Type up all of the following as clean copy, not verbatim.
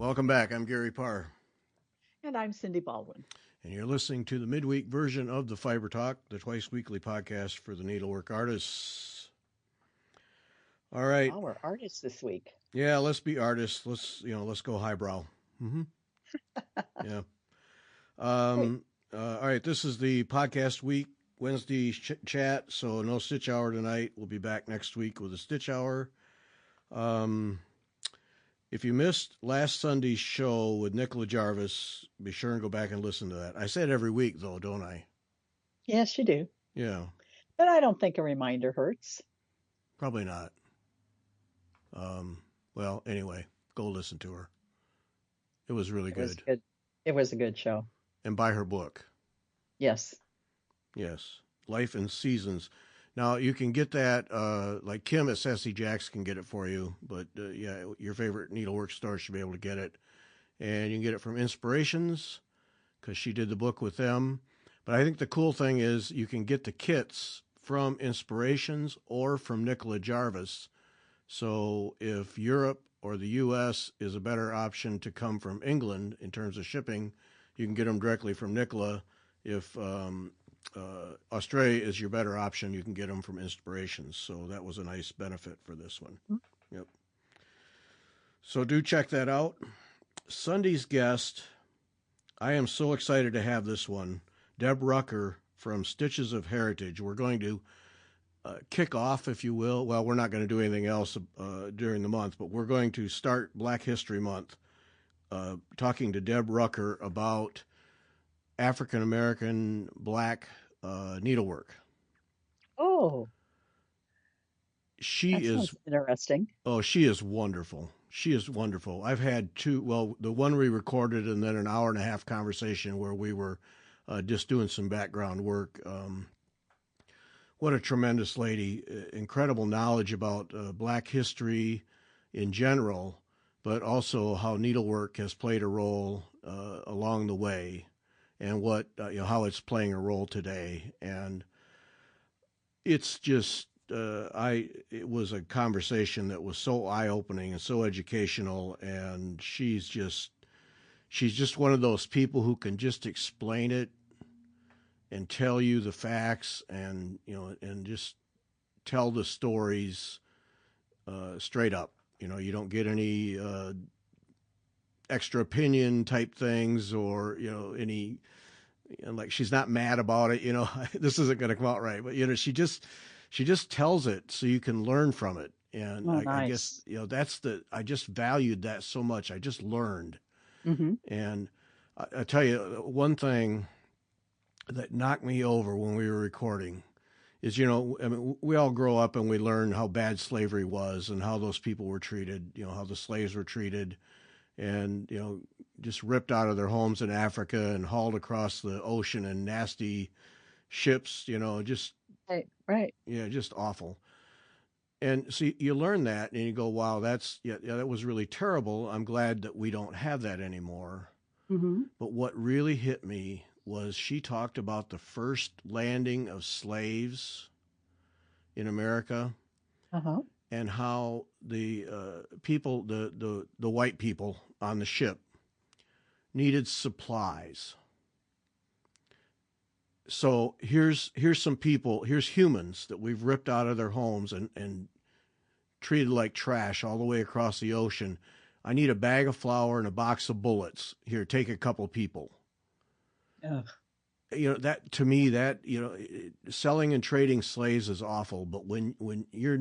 Welcome back. I'm Gary Parr, And I'm Cindy Baldwin. and you're listening to the midweek version of the Fiber Talk, the twice weekly podcast for the needlework artists. All right, Oh, we're artists this week. yeah, let's be artists. Let's go highbrow. Mm-hmm. Yeah. Great. All right, this is the podcast week, Wednesday chat. So no Stitch Hour tonight. We'll be back next week with a Stitch Hour. Um, If you missed last Sunday's show with Nicola Jarvis, be sure and go back and listen to that. I say it every week, though, don't I? Yes, you do. Yeah, But I don't think a reminder hurts. probably not. Well, anyway, go listen to her. It was really It was good. good. It was a good show. And buy her book. Yes. Yes, Life and Seasons. Now, you can get that, like Kim at Sassy Jacks can get it for you, but yeah, your favorite needlework store should be able to get it. And you can get it from Inspirations, because she did the book with them. But I think the cool thing is you can get the kits from Inspirations or from Nicola Jarvis. So if Europe or the U.S. is a better option to come from England in terms of shipping, you can get them directly from Nicola. If Australia is your better option, you can get them from Inspirations. So that was a nice benefit for this one. Yep. So do check that out. Sunday's guest, I am so excited to have this one, Deb Rucker from Stitches of Heritage. We're going to kick off, if you will. Well, we're not going to do anything else during the month, but we're going to start Black History Month talking to Deb Rucker about African American Black needlework. Oh, She that is, sounds interesting. oh, she is wonderful. She is wonderful. I've had two, well, the one we recorded and then an hour and a half conversation where we were just doing some background work. What a tremendous lady. Incredible knowledge about Black history in general, but also how needlework has played a role along the way and what, how it's playing a role today. And it's just, it was a conversation that was so eye-opening and so educational, and she's just one of those people who can just explain it and tell you the facts and just tell the stories straight up. You don't get any extra opinion type things or any like she's not mad about it. This isn't going to come out right, but she just tells it so you can learn from it. And Oh, I guess nice. I just valued that so much. I just learned. Mm-hmm. And I tell you one thing that knocked me over when we were recording is, I mean, we all grow up and we learn how bad slavery was and how those people were treated, how the slaves were treated and, just ripped out of their homes in Africa and hauled across the ocean in nasty ships, just, Right. yeah, just awful. And so you learn that and you go, wow, that was really terrible. I'm glad that we don't have that anymore. Mm-hmm. But what really hit me was she talked about the first landing of slaves in America Uh-huh. and how the people, the white people on the ship needed supplies. So here's some people, here's humans that we've ripped out of their homes and treated like trash all the way across the ocean. I need a bag of flour and a box of bullets. Here, take a couple people. Ugh. That to me, that selling and trading slaves is awful, but when you're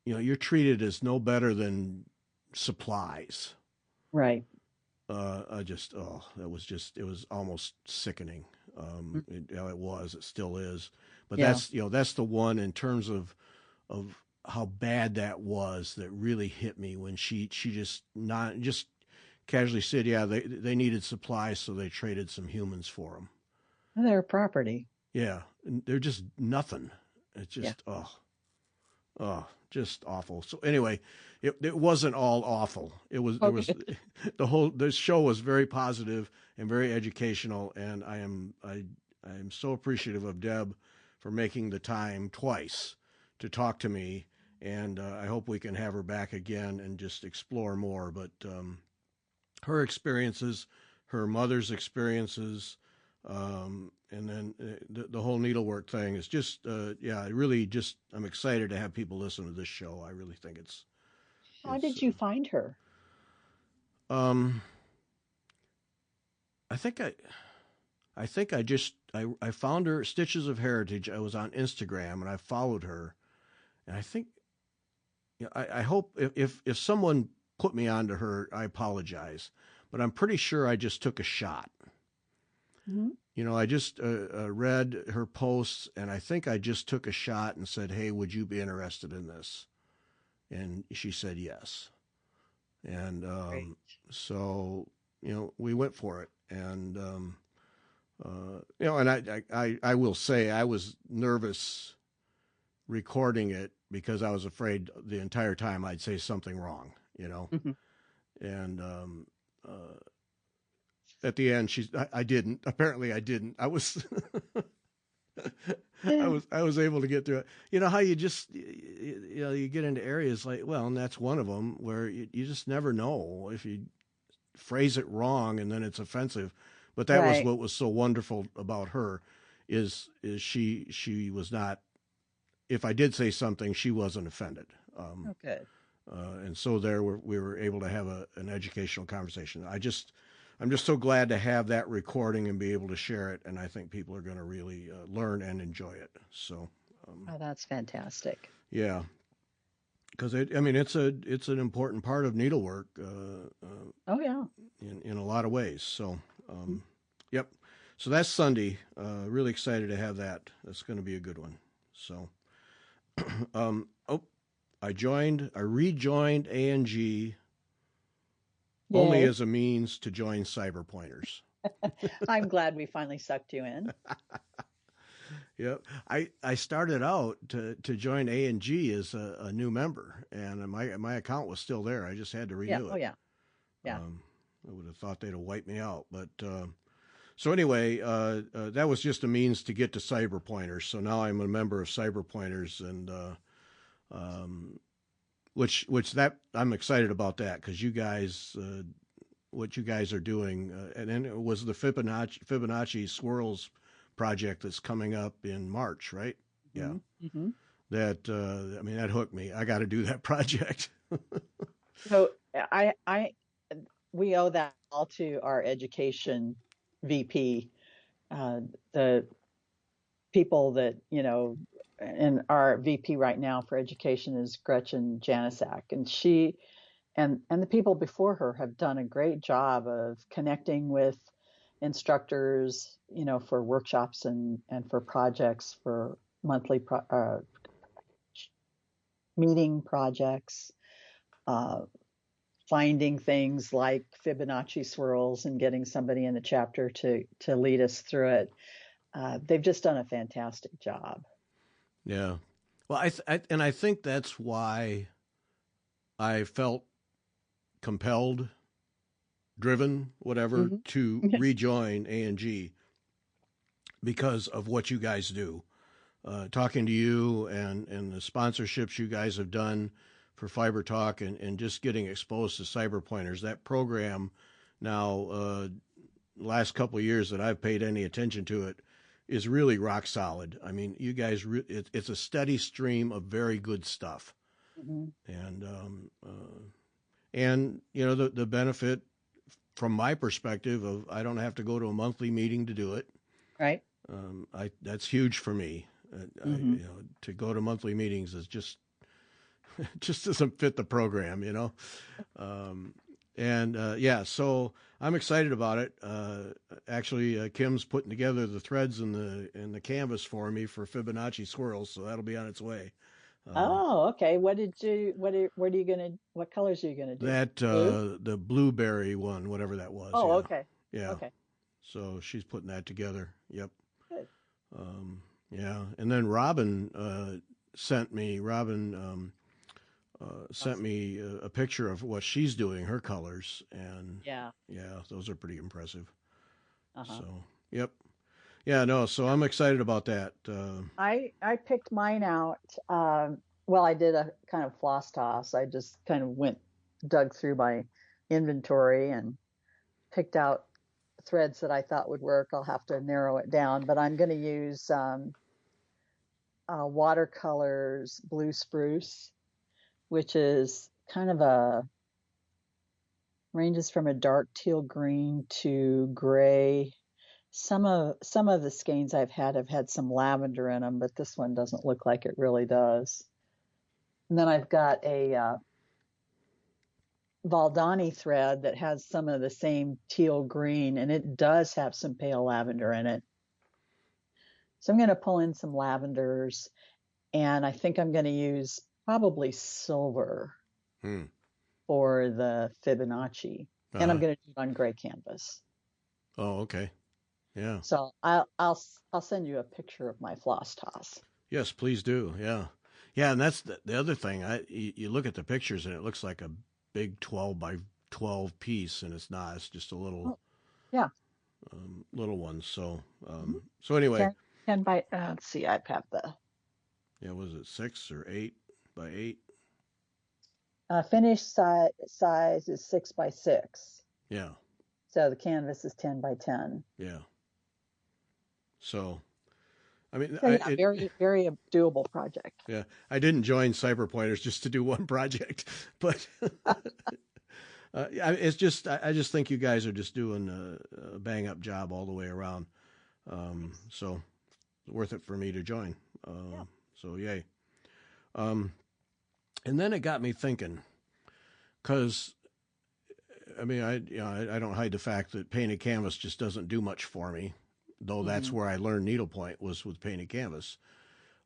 you're treated as no better than supplies. Right. It was almost sickening. Mm. It still is, but Yeah. that's the one in terms of how bad that was that really hit me when she just casually said, yeah, they needed supplies, so they traded some humans for them. Their property. Yeah, and they're just nothing. It's Yeah. just just awful. So anyway, it wasn't all awful. The show was very positive and very educational, and I am so appreciative of Deb for making the time twice to talk to me, and I hope we can have her back again and just explore more. But her experiences, her mother's experiences, and then the whole needlework thing is just, yeah, really just, I'm excited to have people listen to this show. I really think How it's, did you find her? um, I think I just, I found her Stitches of Heritage. I was on Instagram and I followed her, and I think, yeah, I hope if someone put me onto her, I apologize, but I'm pretty sure I just took a shot. Hmm. I just read her posts, and I think I just took a shot and said, "Hey, would you be interested in this?" And she said yes. And Great. so we went for it. And and I will say I was nervous recording it because I was afraid the entire time I'd say something wrong. Hmm. And at the end, I didn't. Apparently, I didn't. I was. Yeah. I was able to get through it. You know how you just you get into areas like, well, and that's one of them where you just never know if you phrase it wrong and then it's offensive. But that was Right. what was so wonderful about her is she was not. If I did say something, she wasn't offended. Oh, good. And so there we were able to have an educational conversation. I'm just so glad to have that recording and be able to share it, and I think people are going to really learn and enjoy it. So, Oh, that's fantastic. yeah, because it's an important part of needlework Oh, yeah. in a lot of ways. So, yep. So that's Sunday. Really excited to have that. That's going to be a good one. So, oh, I rejoined ANG only Yay. as a means to join CyberPointers. I'm glad we finally sucked you in. Yep. I started out to join A&G as a new member, and my account was still there. I just had to Yeah. renew Oh, it. yeah. Yeah. I would have thought they'd have wiped me out, but so anyway, that was just a means to get to CyberPointers. So now I'm a member of CyberPointers, and which that I'm excited about that because you guys, what you guys are doing, and then it was the Fibonacci swirls project that's coming up in March, right? Yeah. Hmm. Hmm. That that hooked me. I got to do that project. So we owe that all to our education VP, the people that, and our VP right now for education is Gretchen Janisak, and she and the people before her have done a great job of connecting with instructors, for workshops and for projects, for monthly meeting projects, uh, finding things like Fibonacci swirls and getting somebody in the chapter to lead us through it. They've just done a fantastic job. Yeah. Well, I think that's why I felt compelled, driven, whatever, Hmm. to rejoin A&G because of what you guys do. Talking to you and the sponsorships you guys have done for Fiber Talk and just getting exposed to CyberPointers. That program now, last couple of years that I've paid any attention to it, is really rock solid. I mean, you guys, it's a steady stream of very good stuff. Hmm. And the benefit from my perspective of I don't have to go to a monthly meeting to do it. Right. That's huge for me. Hmm. To go to monthly meetings is just just doesn't fit the program. And yeah, so I'm excited about it. Actually, Kim's putting together the threads and the canvas for me for Fibonacci swirls, so that'll be on its way. Oh, okay. What colors are you gonna do? That Blue? the blueberry one, whatever that was, Oh, yeah, okay. yeah. Okay. So she's putting that together. Yep. Good. Yeah, and then Robin sent me. Robin sent Awesome. me a picture of what she's doing, her colors, and Yeah. yeah, those are pretty impressive. Uh-huh. So, yep. Yeah, no, so I'm excited about that. I picked mine out. Well, I did a kind of floss toss. I just kind of dug through my inventory and picked out threads that I thought would work. I'll have to narrow it down, but I'm going to use watercolors blue spruce, which is kind of ranges from a dark teal green to gray. Some of the skeins I've had some lavender in them, but this one doesn't look like it really does. And then I've got a Valdani thread that has some of the same teal green, and it does have some pale lavender in it. So I'm going to pull in some lavenders, and I think I'm going to use probably silver for the Fibonacci, and I'm going to do it on gray canvas. Oh, okay. Yeah. So I'll send you a picture of my floss toss. Yes, please do. Yeah. Yeah, and that's the other thing. You look at the pictures and it looks like a big 12 by 12 piece, and it's not. It's just a little, little one. So, so anyway. 10 by. Let's see. I have the. Yeah, was it 6 or 8 by 8? Finished size is 6 by 6. Yeah. So the canvas is 10 by 10. Yeah. So, I mean, so yeah, very, very doable project. Yeah, I didn't join CyberPointers just to do one project, but it's just I just think you guys are just doing a bang up job all the way around. So it's worth it for me to join. So yay. And then it got me thinking, because I mean I don't hide the fact that painted canvas just doesn't do much for me. Though that's where I learned needlepoint was with painted canvas.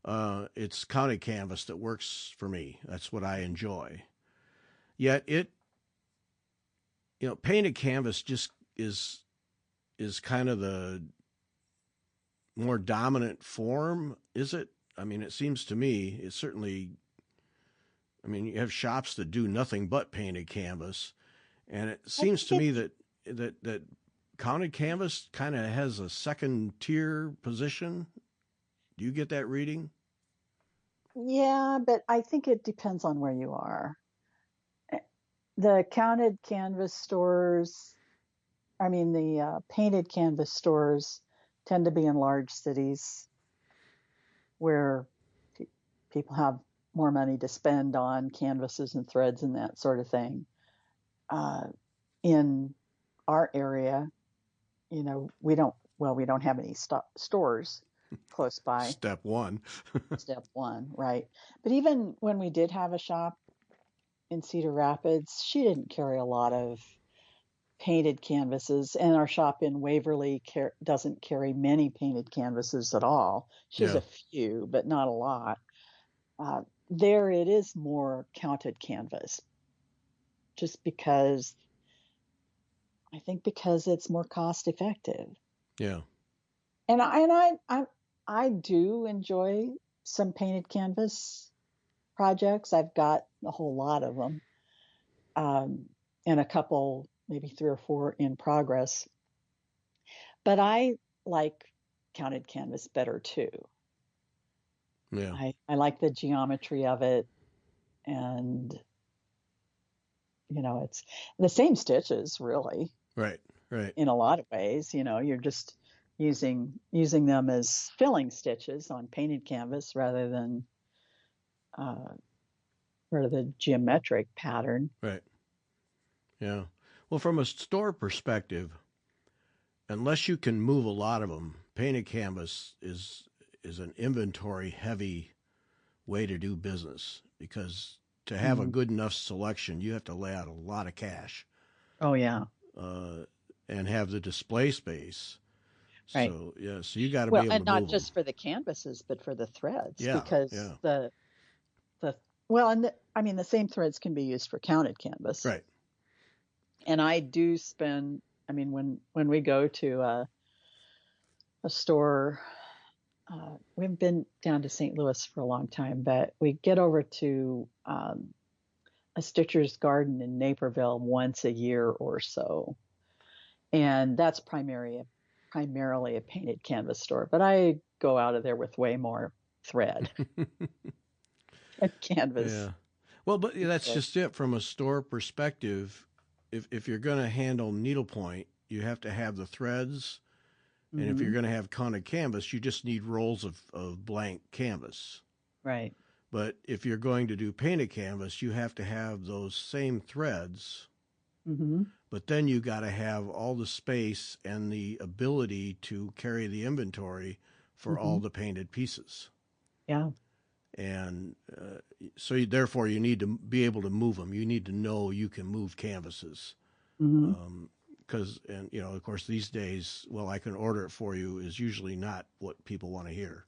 It's counted canvas that works for me. That's what I enjoy. Yet painted canvas just is kind of the more dominant form, is it? I mean, it seems to me, it's certainly, I mean, you have shops that do nothing but painted canvas. And it seems to me that counted canvas kind of has a second tier position. Do you get that reading? Yeah, but I think it depends on where you are. The counted canvas stores, I mean, the painted canvas stores tend to be in large cities where people have more money to spend on canvases and threads and that sort of thing. In our area, we don't have any stores close by. Step one, right? But even when we did have a shop in Cedar Rapids, she didn't carry a lot of painted canvases, and our shop in Waverly doesn't carry many painted canvases at all. She has a few, but not a lot. There it is more counted canvas, just because I think because it's more cost effective. Yeah. And I do enjoy some painted canvas projects. I've got a whole lot of them, and a couple, maybe 3 or 4 in progress. But I like counted canvas better too. Yeah. I like the geometry of it, and it's the same stitches, really. Right. In a lot of ways, you're just using them as filling stitches on painted canvas rather than the geometric pattern. Right. Yeah. Well, from a store perspective, unless you can move a lot of them, painted canvas is an inventory heavy way to do business, because to have a good enough selection, you have to lay out a lot of cash. Oh yeah. And have the display space. Right. So so you got to be able to and not move just them. for the canvases, but for the threads. Yeah. Because the same threads can be used for counted canvas. Right. And I do spend. I mean, when we go to a store, we haven't been down to St. Louis for a long time, but we get over to a Stitcher's Garden in Naperville once a year or so. And that's primarily a painted canvas store. But I go out of there with way more thread and canvas. Yeah. Well, but that's just it. From a store perspective, if you're going to handle needlepoint, you have to have the threads, and if you're Mm-hmm. going to have counted canvas, you just need rolls of blank canvas. Right. But if you're going to do painted canvas, you have to have those same threads, Mm-hmm. but then you got to have all the space and the ability to carry the inventory for Mm-hmm. all the painted pieces. Yeah. And therefore, you need to be able to move them. You need to know you can move canvases. Mm-hmm. Because, and of course, these days, well, I can order it for you is usually not what people want to hear.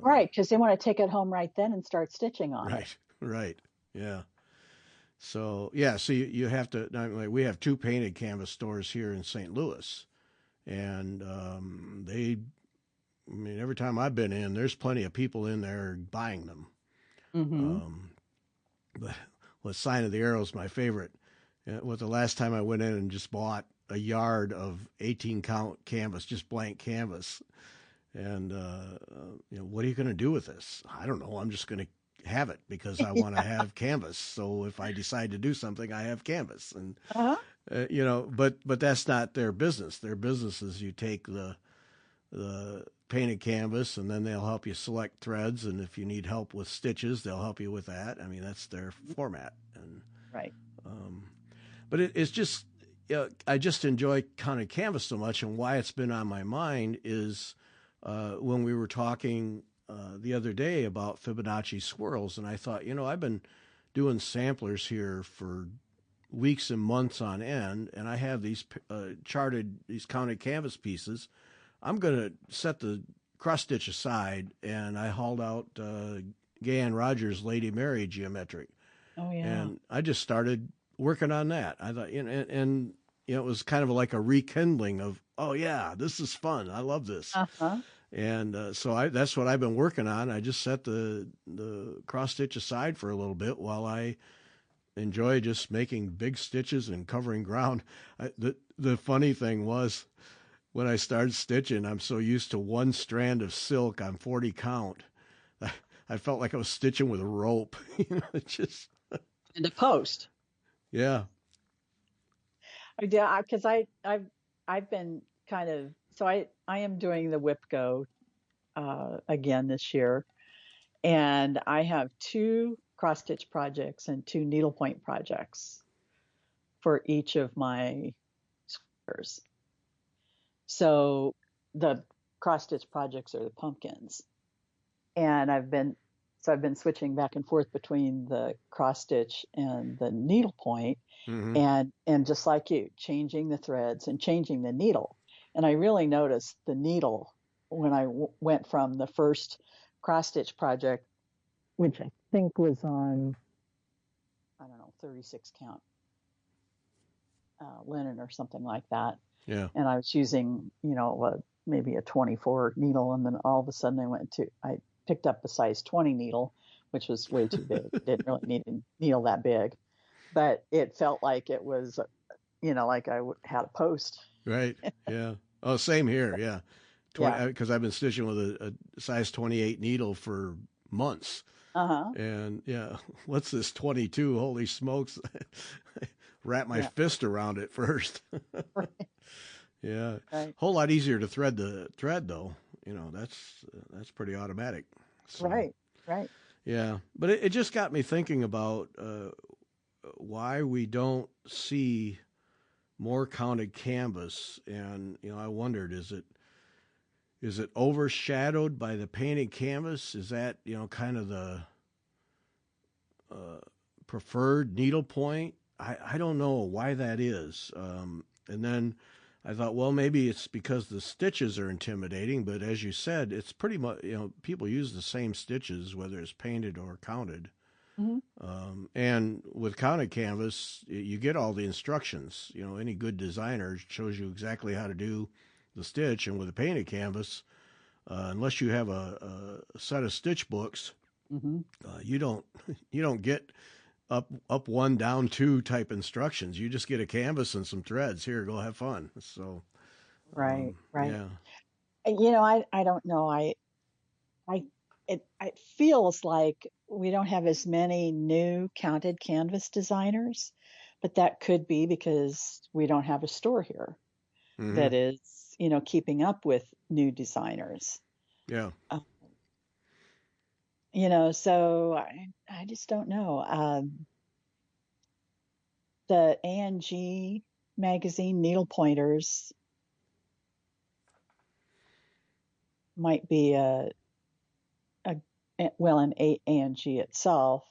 Right, because they want to take it home right then and start stitching on it. Right, right, yeah. So yeah, so you have to. We have two painted canvas stores here in St. Louis, and I mean, every time I've been in, there's plenty of people in there buying them. Mm-hmm. Um, but Sign of the Arrow is my favorite. The last time I went in and just bought a yard of 18 count canvas, just blank canvas, and what are you going to do with this? I don't know. I'm just going to have it because I want to Yeah. have canvas. So if I decide to do something, I have canvas, and Uh-huh. but that's not their business. Their business is you take the painted canvas, and then they'll help you select threads, and if you need help with stitches, they'll help you with that. I mean, that's their format, and Right. um, but it's just I just enjoy counted canvas so much, and why it's been on my mind is when we were talking the other day about Fibonacci swirls, and I thought, I've been doing samplers here for weeks and months on end, and I have these these counted canvas pieces. I'm going to set the cross stitch aside, and I hauled out Gahan Rogers' Lady Mary geometric, Oh yeah. and I just started working on that. I thought, and it was kind of like a rekindling of, oh yeah, this is fun. I love this. Uh-huh. And so that's what I've been working on. I just set the cross stitch aside for a little bit while I enjoy just making big stitches and covering ground. The funny thing was when I started stitching, I'm so used to one strand of silk on 40 count. I felt like I was stitching with a rope. It just And a post. yeah. Yeah, because I've been kind of so I am doing the whip go again this year, and I have two cross stitch projects and two needlepoint projects for each of my squares. So the cross stitch projects are the pumpkins, and I've been switching back and forth between the cross stitch and the needlepoint, Mm-hmm. and just like you, changing the threads and changing the needle. And I really noticed the needle when I went from the first cross stitch project, which I think was on, I don't know, 36 count linen or something like that. Yeah. And I was using, maybe a 24 needle. And then all of a sudden I picked up a size 20 needle, which was way too big. Didn't really need a needle that big, but it felt like it was, like I had a post. Right. Yeah. Oh, same here. Yeah. Yeah. 20, because I've been stitching with a size 28 needle for months. Uh-huh. And yeah, what's this 22? Holy smokes. Wrap my Yeah. fist around it first. Right. Yeah. Right. Whole lot easier to thread the thread though. That's pretty automatic. So, Right. Right. yeah. But it just got me thinking about why we don't see more counted canvas. And, I wondered, is it overshadowed by the painted canvas? Is that, kind of the preferred needlepoint? I don't know why that is. And then I thought, well, maybe it's because the stitches are intimidating, but as you said, it's pretty much, people use the same stitches, whether it's painted or counted. Mm-hmm. And with counted canvas, you get all the instructions. Any good designer shows you exactly how to do the stitch. And with a painted canvas, unless you have a set of stitch books, Mm-hmm. you don't get up one, down two type instructions. You just get a canvas and some threads. Here, go have fun. So, Right. Right. yeah, And, I don't know. It feels like we don't have as many new counted canvas designers, but that could be because we don't have a store here. Mm-hmm. that is, keeping up with new designers. Yeah. Uh, so I just don't know. The A&G magazine, Needlepointers, might be a well, and A&G itself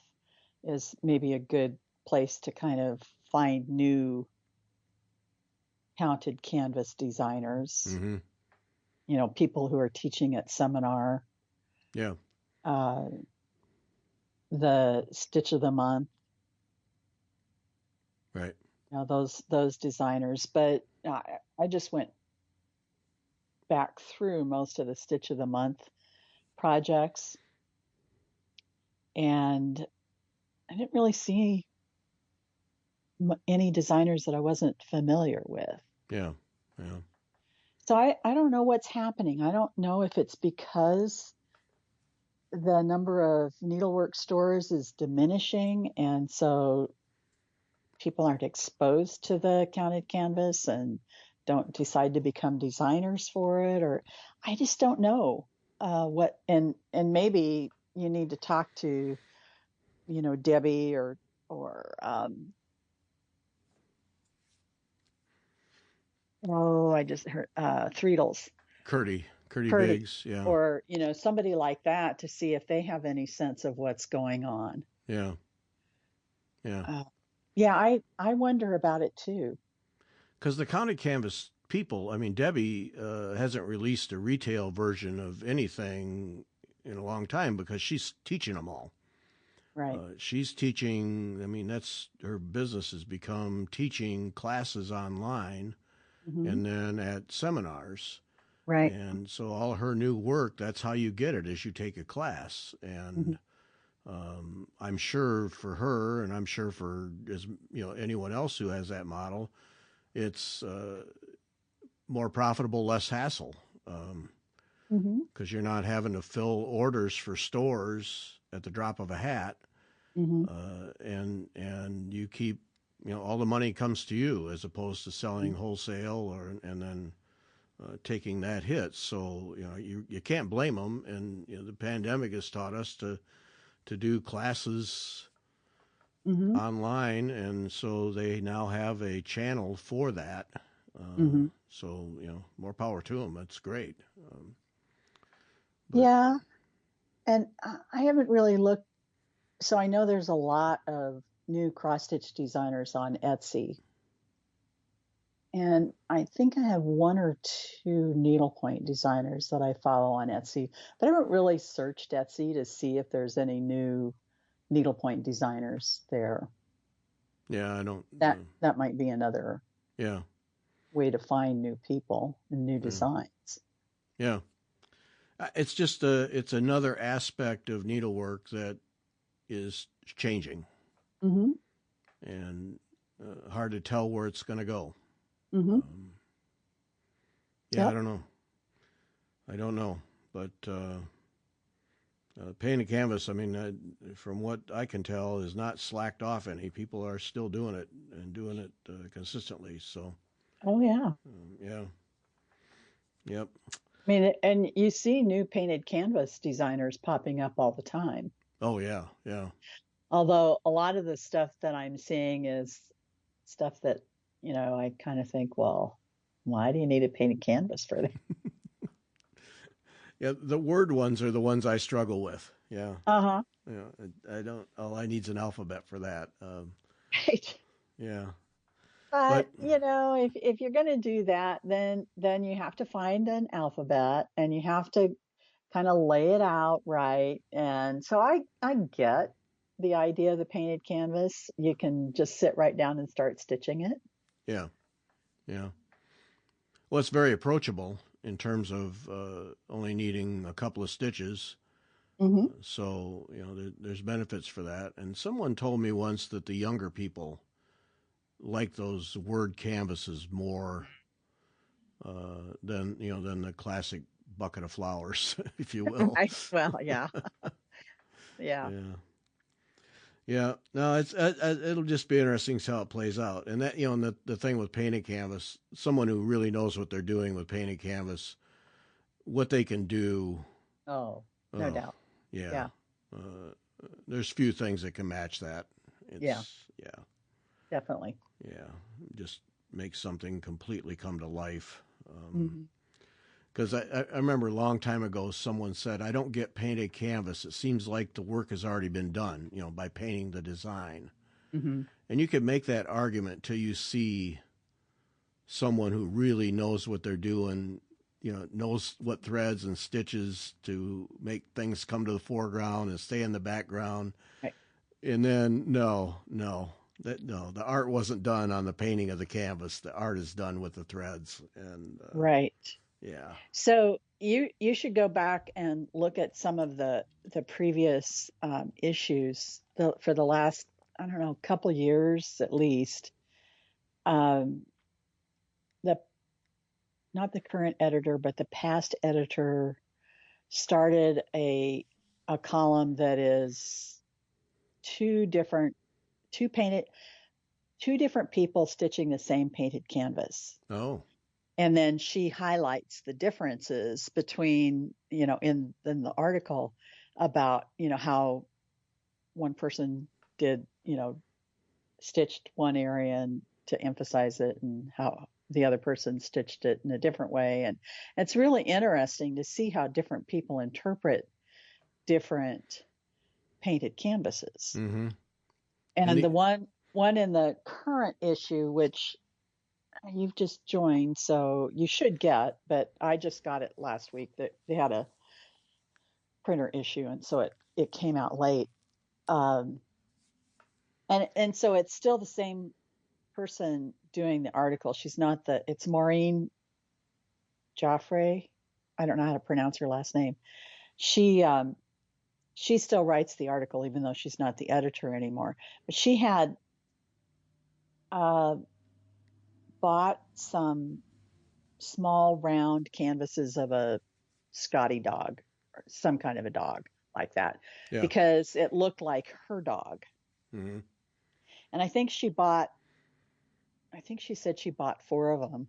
is maybe a good place to kind of find new counted canvas designers, Mm-hmm. people who are teaching at seminar. Yeah. Uh, the Stitch of the Month, Right. those designers. But I just went back through most of the Stitch of the Month projects, and I didn't really see any designers that I wasn't familiar with. Yeah. Yeah. So I don't know what's happening. I don't know if it's because the number of needlework stores is diminishing, and so people aren't exposed to the counted canvas and don't decide to become designers for it, or I just don't know what. And maybe you need to talk to Debbie or I just heard Curdy Curdy, Biggs. Yeah. or somebody like that, to see if they have any sense of what's going on. Yeah. Yeah. uh, yeah, I wonder about it too. Because the counted canvas people, I mean, Debbie hasn't released a retail version of anything in a long time because she's teaching them all. Right. She's teaching, I mean, that's her business has become teaching classes online Hmm. and then at seminars. Right. And so all her new work, that's how you get it, is you take a class. Hmm. And I'm sure for her, and I'm sure for anyone else who has that model, it's more profitable, less hassle, Hmm. because you're not having to fill orders for stores at the drop of a hat, Hmm. and you keep all the money comes to you as opposed to selling wholesale and then taking that hit. So you can't blame them, and the pandemic has taught us to do classes Hmm. online, and so they now have a channel for that. Hmm. So more power to them. That's great. But Yeah, and I haven't really looked. So I know there's a lot of new cross stitch designers on Etsy, and I think I have one or two needlepoint designers that I follow on Etsy, but I haven't really searched Etsy to see if there's any new needlepoint designers there. yeah, I don't. That might be another Yeah, way to find new people and new yeah, designs. yeah. It's just it's another aspect of needlework that is changing, Mm-hmm. and hard to tell where it's going to go. Mm-hmm. Um, yeah, I Yep. don't know. I don't know, but painting canvas, I mean, from what I can tell, is not slacked off any. People are still doing it and doing it consistently. So, Oh yeah. yeah, yep, I mean, and you see new painted canvas designers popping up all the time. oh yeah, yeah, Although a lot of the stuff that I'm seeing is stuff that, I kind of think, well, why do you need a painted canvas for that? yeah. The word ones are the ones I struggle with. Yeah, Uh-huh. yeah. I don't. All I need's an alphabet for that. Right. Yeah, but But, if you're going to do that, then you have to find an alphabet and you have to kind of lay it out right. And so I get the idea of the painted canvas. You can just sit right down and start stitching it. yeah, yeah. Well, it's very approachable in terms of only needing a couple of stitches. Hmm. So there's benefits for that. And someone told me once that the younger people like those word canvases more than the classic bucket of flowers, if you will. Right. Well, yeah. Yeah. Yeah. Yeah, no, it'll just be interesting to see how it plays out. And that, and the thing with painted canvas, someone who really knows what they're doing with painted canvas, what they can do. Oh, no Oh, doubt. yeah. Yeah. Uh, there's few things that can match that. Yeah, Yeah, definitely. yeah. Just make something completely come to life. Hmm. Because I remember a long time ago, someone said, I don't get painted canvas. It seems like the work has already been done, by painting the design. Hmm. And you can make that argument till you see someone who really knows what they're doing, knows what threads and stitches to make things come to the foreground and stay in the background. Right. And then, no, the art wasn't done on the painting of the canvas. The art is done with the threads. And Right. yeah. So you should go back and look at some of the previous issues for the last, I don't know, couple years at least. Um, the Not the current editor, but the past editor started a column that is two different two painted two different people stitching the same painted canvas. Oh, And then she highlights the differences between, in the article about, how one person did, stitched one area and to emphasize it, and how the other person stitched it in a different way. And it's really interesting to see how different people interpret different painted canvases. mm-hmm. And And the the one in the current issue, which you've just joined, so you should get, but I just got it last week. That they had a printer issue, and so it came out late. Um, and so it's still the same person doing the article. She's not it's Maureen Joffre. I don't know how to pronounce her last name. She still writes the article even though she's not the editor anymore. But she had uh, bought some small round canvases of a Scotty dog or some kind of a dog like that yeah. because it looked like her dog. Mm-hmm. And I think she said she bought four of them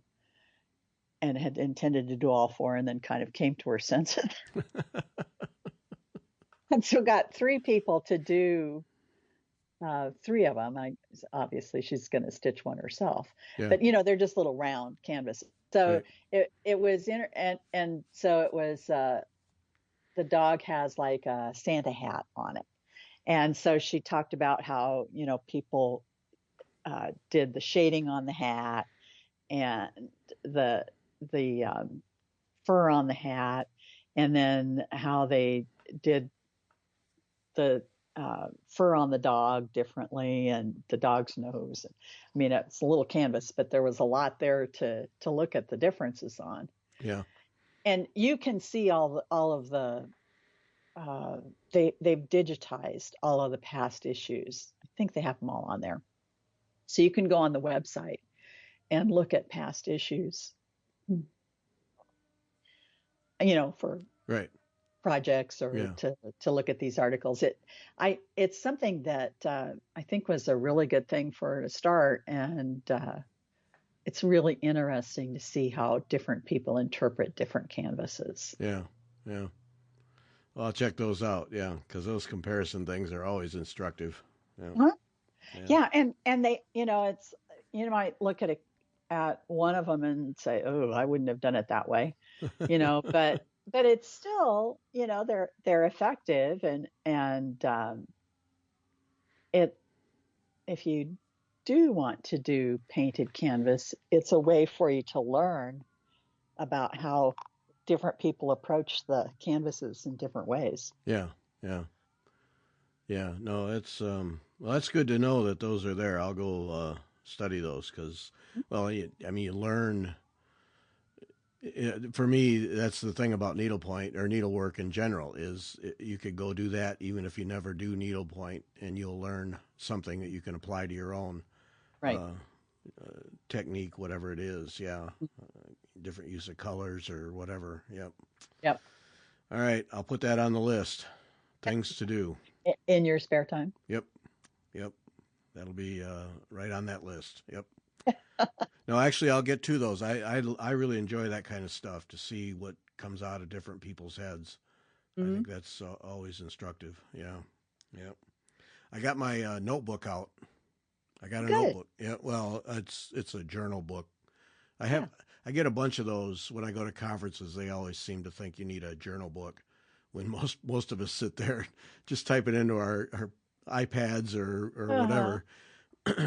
and had intended to do all four and then kind of came to her senses. And so got three people to do three of them. Obviously she's going to stitch one herself, Yeah. but they're just little round canvases. So Right. it was and so it was the dog has like a Santa hat on it. And so she talked about how, people did the shading on the hat and the fur on the hat, and then how they did the fur on the dog differently and the dog's nose. I mean, it's a little canvas, but there was a lot there to look at the differences on. Yeah. And you can see all of the they've digitized all of the past issues. I think they have them all on there. So you can go on the website and look at past issues, for Right. projects or Yeah. to look at these articles. It's something that I think was a really good thing for her to start, and it's really interesting to see how different people interpret different canvases. Yeah. Yeah. Well, I'll check those out. Yeah, because those comparison things are always instructive. Yeah. Huh? Yeah. Yeah, and they, it's might look at one of them and say, "Oh, I wouldn't have done it that way," but it's still, they're effective, and it if you do want to do painted canvas, it's a way for you to learn about how different people approach the canvases in different ways. Yeah. Yeah. Yeah. No, it's well, that's good to know that those are there. I'll go study those because, well, I mean, you learn. For me, that's the thing about needlepoint or needlework in general is you could go do that even if you never do needlepoint, and you'll learn something that you can apply to your own Right. uh, technique, whatever it is. Yeah, different use of colors or whatever. Yep. Yep. All right, I'll put that on the list. Things to do. In your spare time. Yep. Yep. That'll be right on that list. Yep. No, actually, I'll get to those. I really enjoy that kind of stuff to see what comes out of different people's heads. I Mm-hmm. think that's always instructive. Yeah. Yep. I got my notebook out. I got a Good. notebook. Yeah. Well, it's a journal book. I Yeah. have I get a bunch of those when I go to conferences. They always seem to think you need a journal book, when most of us sit there just type it into our iPads or Uh-huh. whatever.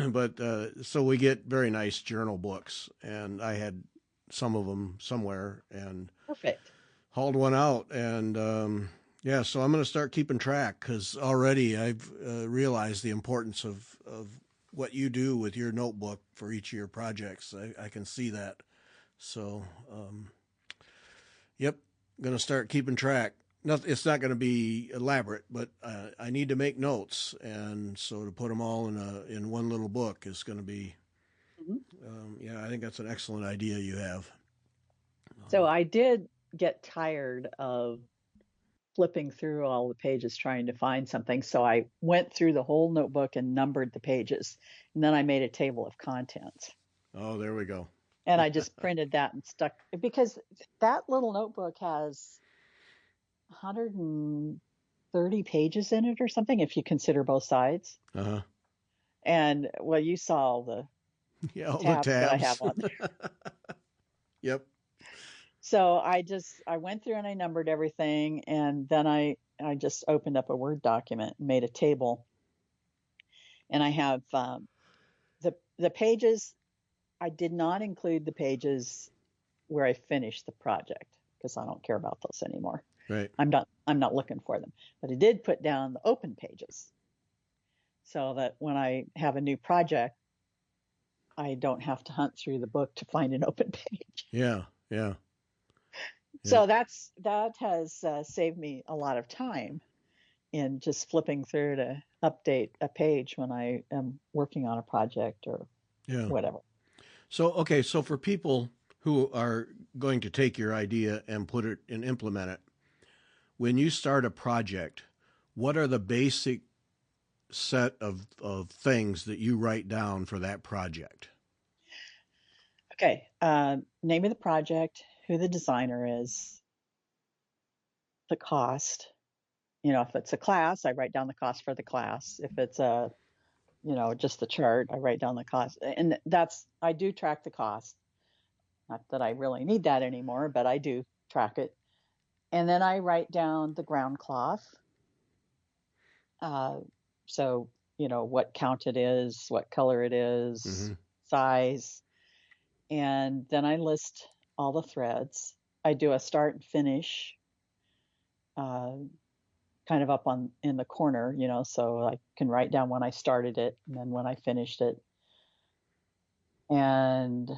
But so we get very nice journal books, and I had some of them somewhere and Perfect. hauled one out, and yeah, so I'm going to start keeping track because already I've realized the importance of what you do with your notebook for each of your projects. I can see that. So, yep, going to start keeping track. It's not going to be elaborate, but I need to make notes, and so to put them all in one little book is going to be, Mhm. yeah, I think that's an excellent idea you have. So I did get tired of flipping through all the pages trying to find something. So I went through the whole notebook and numbered the pages. And then I made a table of contents. Oh, there we go. And I just printed that and stuck because that little notebook has 130 pages in it or something, if you consider both sides. Uh huh. And well, you saw all the Yeah, all the tabs that I have tabs. on there. Yep. So I went through and I numbered everything, and then I just opened up a Word document and made a table. And I have the pages. I did not include the pages where I finished the project because I don't care about those anymore. Right. I'm not looking for them. But I did put down the open pages so that when I have a new project, I don't have to hunt through the book to find an open page. Yeah. Yeah. So Yep. that has saved me a lot of time in just flipping through to update a page when I am working on a project or Yeah. whatever. So okay, so for people who are going to take your idea and put it and implement it, when you start a project, what are the basic set of things that you write down for that project? Okay, name of the project, who the designer is, the cost. If it's a class, I write down the cost for the class. If it's just the chart, I write down the cost. And I do track the cost. Not that I really need that anymore, but I do track it. And then I write down the ground cloth. Uh, so, what count it is, what color it is, Mm-hmm. size. And then I list all the threads. I do a start and finish, uh, kind of up in the corner, so I can write down when I started it and then when I finished it. And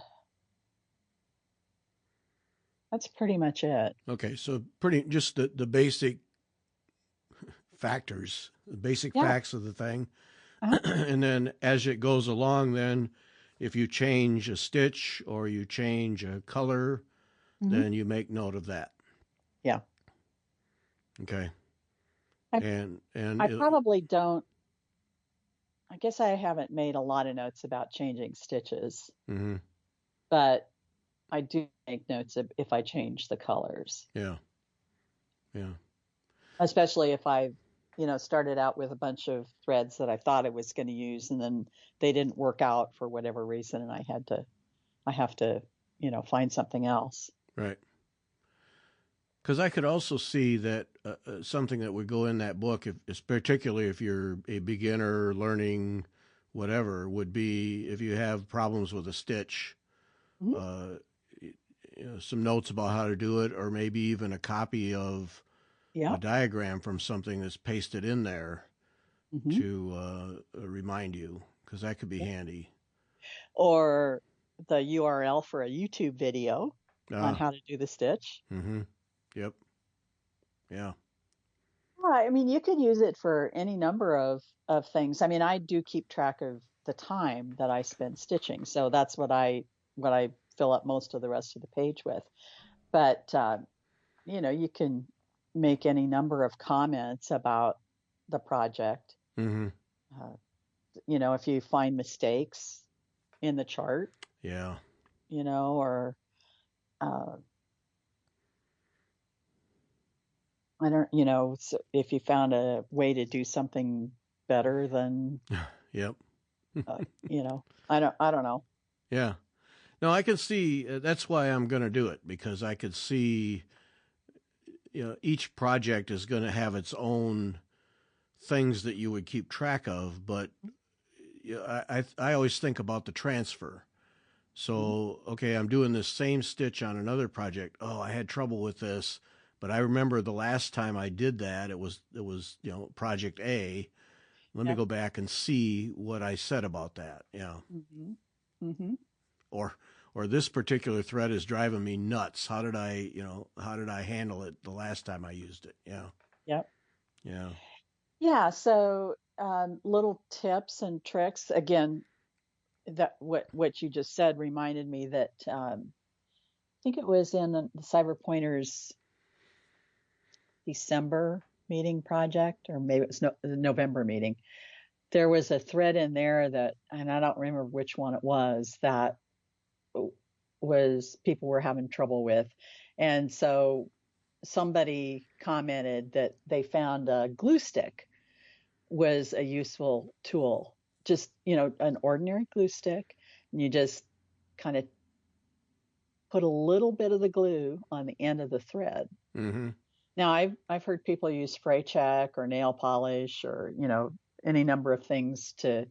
that's pretty much it. Okay, so pretty just the basic factors, the basic Yeah. facts of the thing. Uh-huh. And then as it goes along, then if you change a stitch or you change a color, Mm-hmm. then you make note of that. Yeah. Okay. I, And I probably don't, I guess I haven't made a lot of notes about changing stitches, mm-hmm. but I do make notes if I change the colors, Yeah. Yeah. especially if I, started out with a bunch of threads that I thought I was going to use and then they didn't work out for whatever reason. And I have to, find something else. Right. Because I could also see that something that would go in that book, particularly if you're a beginner learning whatever, would be if you have problems with a stitch, Mm-hmm. uh, some notes about how to do it, or maybe even a copy of Yeah. a diagram from something that's pasted in there Mm-hmm. to remind you, because that could be Yeah. handy. Or the URL for a YouTube video on Ah, how to do the stitch. mm-hmm. Yep. Yeah. I mean, you can use it for any number of things. I mean, I do keep track of the time that I spend stitching, so that's what I fill up most of the rest of the page with. But you can make any number of comments about the project. Mm-hmm. Uh, if you find mistakes in the chart, Yeah. or uh, I don't, so if you found a way to do something better than, Yep. uh, I don't know. Yeah. No, I can see that's why I'm going to do it, because I could see, each project is going to have its own things that you would keep track of, but I always think about the transfer. Mhm. So, okay, I'm doing this same stitch on another project. Oh, I had trouble with this, but I remember the last time I did that, it was project A. Let me Yep. go back and see what I said about that. Yeah. hmm hmm Or or this particular thread is driving me nuts. How did I handle it the last time I used it? Yeah. Yep. Yeah. Yeah. So, little tips and tricks. Again, that what you just said reminded me that I think it was in the CyberPointers December meeting project, or maybe it was the November meeting. There was a thread in there that, and I don't remember which one it was, that was people were having trouble with. And so somebody commented that they found a glue stick was a useful tool. Just, an ordinary glue stick. And you just kind of put a little bit of the glue on the end of the thread. Mm-hmm. Now, I've heard people use spray check or nail polish, or any number of things to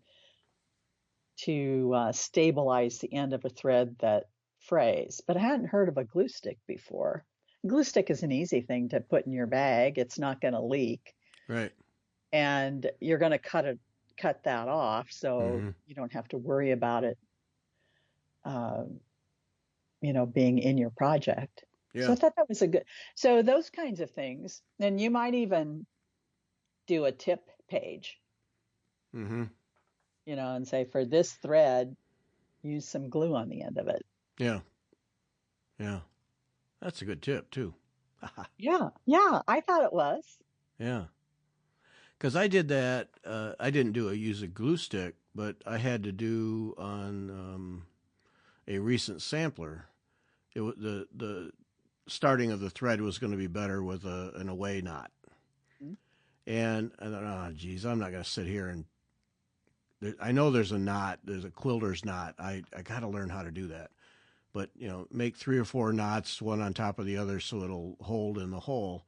stabilize the end of a thread that frays, but I hadn't heard of a glue stick before. Glue stick is an easy thing to put in your bag. It's not going to leak, Right. and you're going to cut that off, so Mm-hmm. you don't have to worry about it, uh, being in your project. So Yeah. I thought that was a good. So those kinds of things. Then you might even do a tip page, Mm-hmm. and say, for this thread, use some glue on the end of it. Yeah. Yeah. That's a good tip too. Yeah, yeah, I thought it was. Yeah. Because I did that. I didn't use a glue stick, but I had to do on a recent sampler. It was the starting of the thread was going to be better with an away knot. Mhm. And I thought, oh, geez, I'm not going to sit here and. I know there's a knot. There's a quilter's knot. I got to learn how to do that. But make 3 or 4 knots, one on top of the other, so it'll hold in the hole.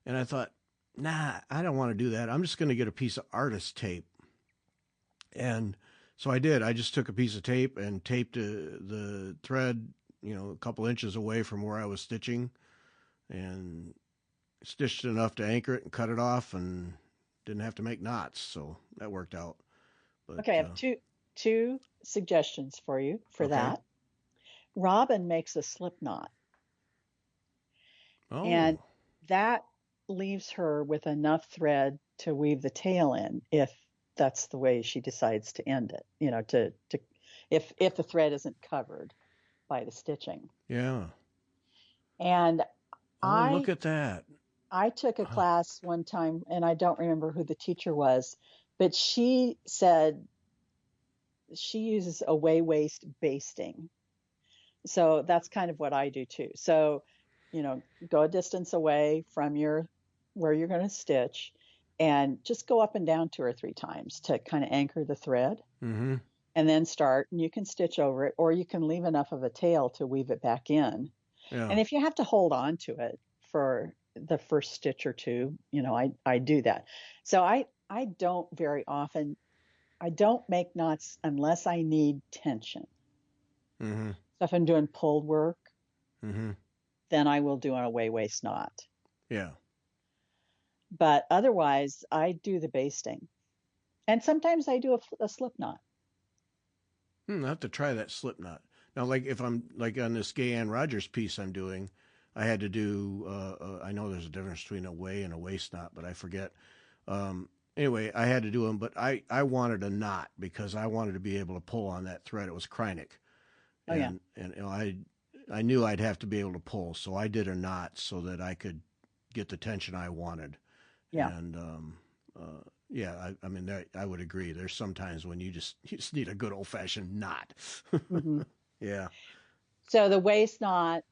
And I thought, nah, I don't want to do that. I'm just going to get a piece of artist tape. And so I did. I just took a piece of tape and taped the thread, a couple inches away from where I was stitching, and stitched enough to anchor it and cut it off, and didn't have to make knots. So that worked out. But Okay, I have two suggestions for you for okay. that. Robin makes a slip knot, Oh, and that leaves her with enough thread to weave the tail in, if that's the way she decides to end it. To if the thread isn't covered by the stitching. yeah. And Oh, look I at that. I took a Huh. class one time, and I don't remember who the teacher was, but she said she uses away waist basting. So that's kind of what I do too. So, go a distance away from where you're going to stitch, and just go up and down 2 or 3 times to kind of anchor the thread, Mm-hmm. and then start, and you can stitch over it, or you can leave enough of a tail to weave it back in. Yeah. And if you have to hold on to it for the first stitch or two, I do that. So I don't very often, I don't make knots unless I need tension. Mm-hmm. So if I'm doing pulled work, Mm-hmm. then I will do an away waist knot. Yeah. But otherwise, I do the basting. And sometimes I do a slip knot. I have to try that slip knot. Now, like if I'm like on this Gay Ann Rogers piece I'm doing, I had to do. I know there's a difference between a way and a waist knot, but I forget. Anyway, I had to do them, but I wanted a knot because I wanted to be able to pull on that thread. It was Kreinik, Oh, yeah. and I knew I'd have to be able to pull, so I did a knot so that I could get the tension I wanted. Yeah. And I mean, I would agree. There's sometimes when you just need a good old fashioned knot. Mm-hmm. Yeah. So the waist knot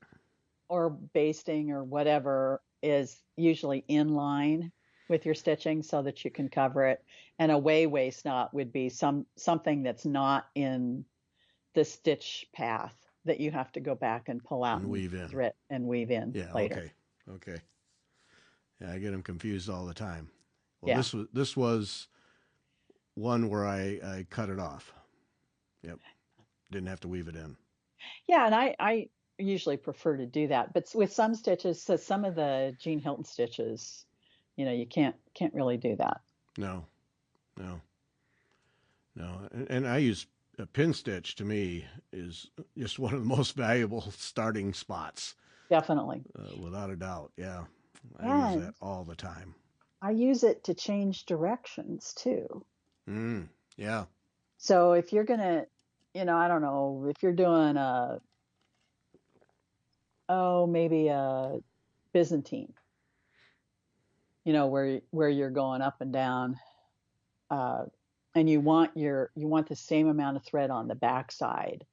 or basting or whatever is usually in line with your stitching so that you can cover it. And a way waist knot would be something that's not in the stitch path that you have to go back and pull out And and weave in. thread and weave in Yeah. later. Okay. Okay. Yeah, I get them confused all the time. Well, Yeah. this was one where I cut it off. Yep. Didn't have to weave it in. Yeah, and I usually prefer to do that. But with some stitches, so some of the Jean Hilton stitches, you can't really do that. No. No. No. And I use a pin stitch. To me is just one of the most valuable starting spots. Definitely. Without a doubt. Yeah. I use And that all the time. I use it to change directions too. Yeah. So if you're gonna, I don't know, if you're doing maybe a Byzantine, where you're going up and down, and you want the same amount of thread on the back side.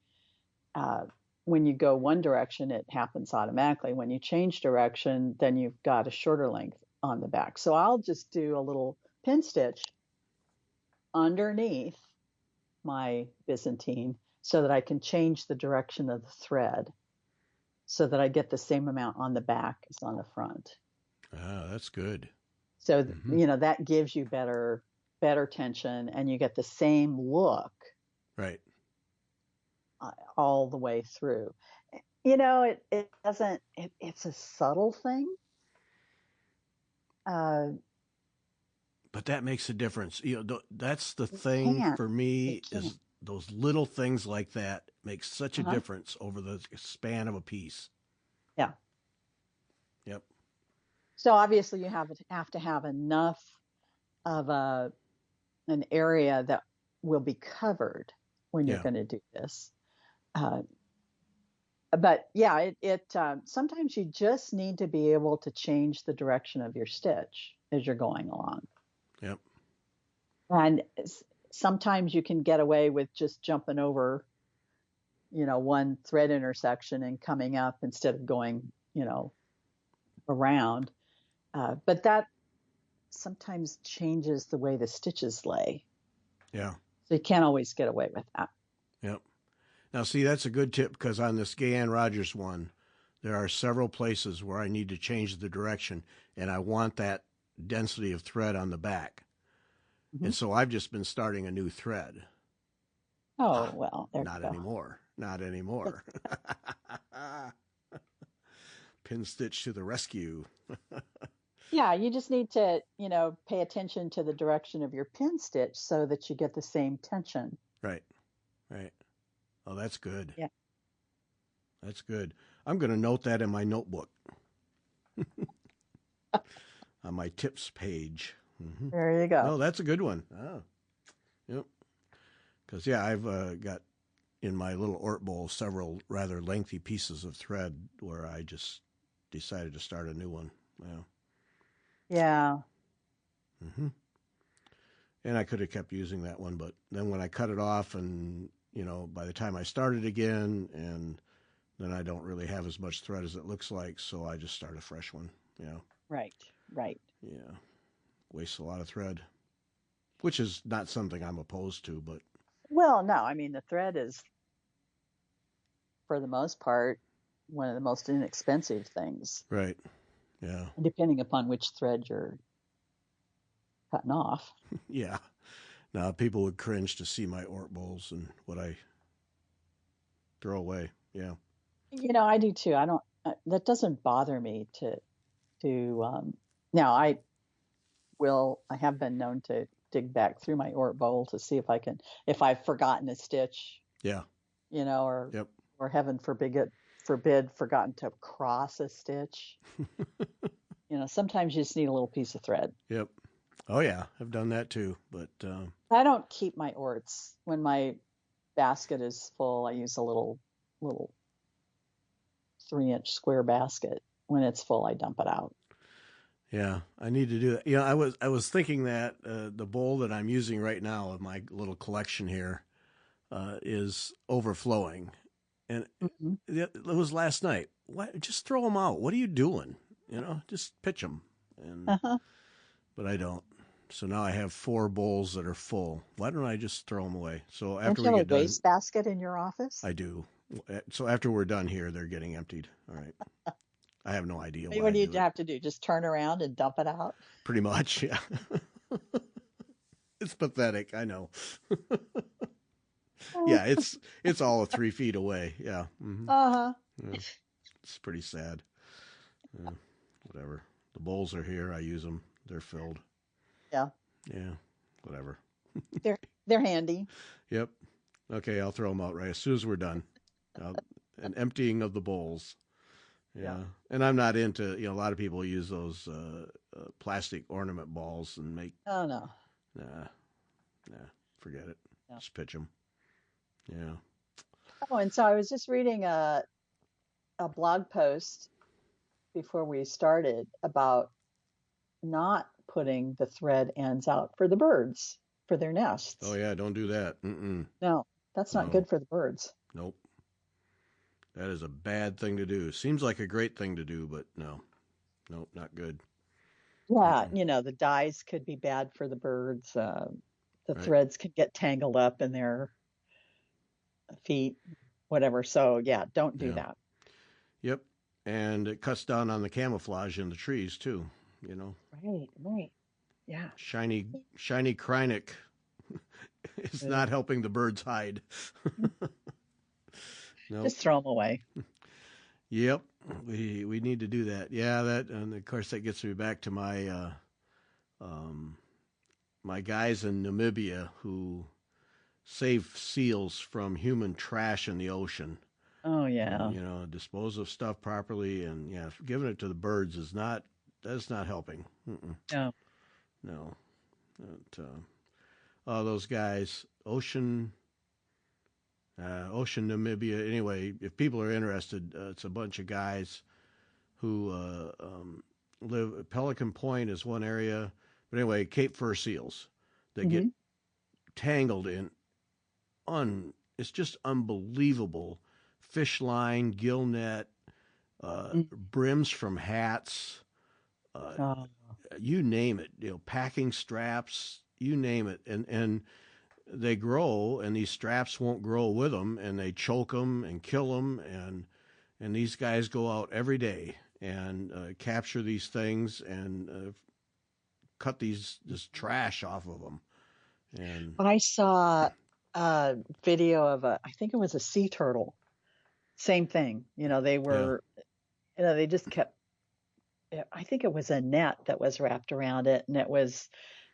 When you go one direction, it happens automatically. When you change direction, then you've got a shorter length on the back. So I'll just do a little pin stitch underneath my Byzantine so that I can change the direction of the thread so that I get the same amount on the back as on the front. Ah, that's good. So, that gives you better tension and you get the same look. Right. All the way through. It doesn't, it's a subtle thing. But that makes a difference. That's the thing for me is those little things like that make such a difference over the span of a piece. Yeah. Yep. So obviously you have to have enough of an area that will be covered when you're going to do this. But yeah, it sometimes you just need to be able to change the direction of your stitch as you're going along. Yep. And sometimes you can get away with just jumping over, one thread intersection and coming up instead of going, around. But that sometimes changes the way the stitches lay. Yeah. So you can't always get away with that. Yep. Now, see, that's a good tip because on this Gayan Rogers one, there are several places where I need to change the direction and I want that density of thread on the back. Mm-hmm. And so I've just been starting a new thread. Oh, well, not anymore. Not anymore. Pin stitch to the rescue. Yeah, you just need to, pay attention to the direction of your pin stitch so that you get the same tension. Right. Right. Oh, that's good. Yeah. That's good. I'm going to note that in my notebook. On my tips page. Mm-hmm. There you go. Oh, that's a good one. Oh. Yep. Because, yeah, I've got in my little Ort bowl several rather lengthy pieces of thread where I just decided to start a new one. Yeah. Yeah. Mm-hmm. And I could have kept using that one, but then when I cut it off and, by the time I started again, and then I don't really have as much thread as it looks like, so I just start a fresh one. Yeah. Right. Yeah. Wastes a lot of thread, which is not something I'm opposed to, but. Well, no, I mean, the thread is, for the most part, one of the most inexpensive things. Right. Yeah. Depending upon which thread you're cutting off. Yeah. Now, people would cringe to see my Ort bowls and what I throw away. Yeah. I do too. I don't, that doesn't bother me now I have been known to dig back through my Ort bowl to see if I've forgotten a stitch. Yeah. Or, yep. Or heaven forbid, forgotten to cross a stitch. Sometimes you just need a little piece of thread. Yep. Oh yeah, I've done that too, but I don't keep my Orts. When my basket is full, I use a little 3-inch square basket. When it's full, I dump it out. Yeah, I need to do that. I was thinking that the bowl that I'm using right now of my little collection here is overflowing, and Hmm. it was last night. What? Just throw them out. What are you doing? Just pitch them. And Uh-huh. but I don't. So now I have 4 bowls that are full. Why don't I just throw them away? So Don't after you we have a get done, waste basket in your office? I do. So after we're done here, they're getting emptied. All right. I have no idea why What I do you do it. have to do? Just turn around and dump it out? Pretty much, yeah. It's pathetic. I know. Yeah, it's all 3 feet away. Yeah. Uh-huh. Yeah. It's pretty sad. Yeah, whatever. The bowls are here. I use them. They're filled. Yeah. Yeah. Whatever. They're handy. Yep. Okay, I'll throw them out right as soon as we're done. Uh, an emptying of the bowls. Yeah. Yeah. And I'm not into, a lot of people use those plastic ornament balls and make, Oh no. nah, forget it. No. Just pitch them. Yeah. Oh, and so I was just reading a blog post before we started about not putting the thread ends out for the birds for their Oh, nests. yeah, don't do that. Mm-mm. No, that's not No. good for the birds. Nope. That is a bad thing to do. Seems like a great thing to do, but no. Nope, not good. Yeah, Mm-mm. the dyes could be bad for the birds. The Right. threads could get tangled up in their feet, whatever. So yeah, don't do Yeah. that. Yep. And it cuts down on the camouflage in the trees too. You know, Right, right. Yeah. shiny krynic is Yeah. not helping the birds hide. Nope. Just throw them away. Yep. We need to do that. Yeah. That, and of course that gets me back to um, my guys in Namibia who save seals from human trash in the ocean. Oh yeah. Dispose of stuff properly, and yeah, giving it to the birds that's not helping. Mm-mm. No. No. But, those guys, Ocean Namibia. Anyway, if people are interested, it's a bunch of guys who live. Pelican Point is one area, but anyway, Cape Fur seals that get Hmm. tangled in it's just unbelievable fish line, gill net, brims from hats, uh, Oh. you name it, packing straps, you name it. And they grow, and these straps won't grow with them, and they choke them and kill them. And these guys go out every day and capture these things and cut this trash off of them. And I saw a video of I think it was a sea turtle. Same thing. They yeah, were, they just kept, I think it was a net that was wrapped around it, and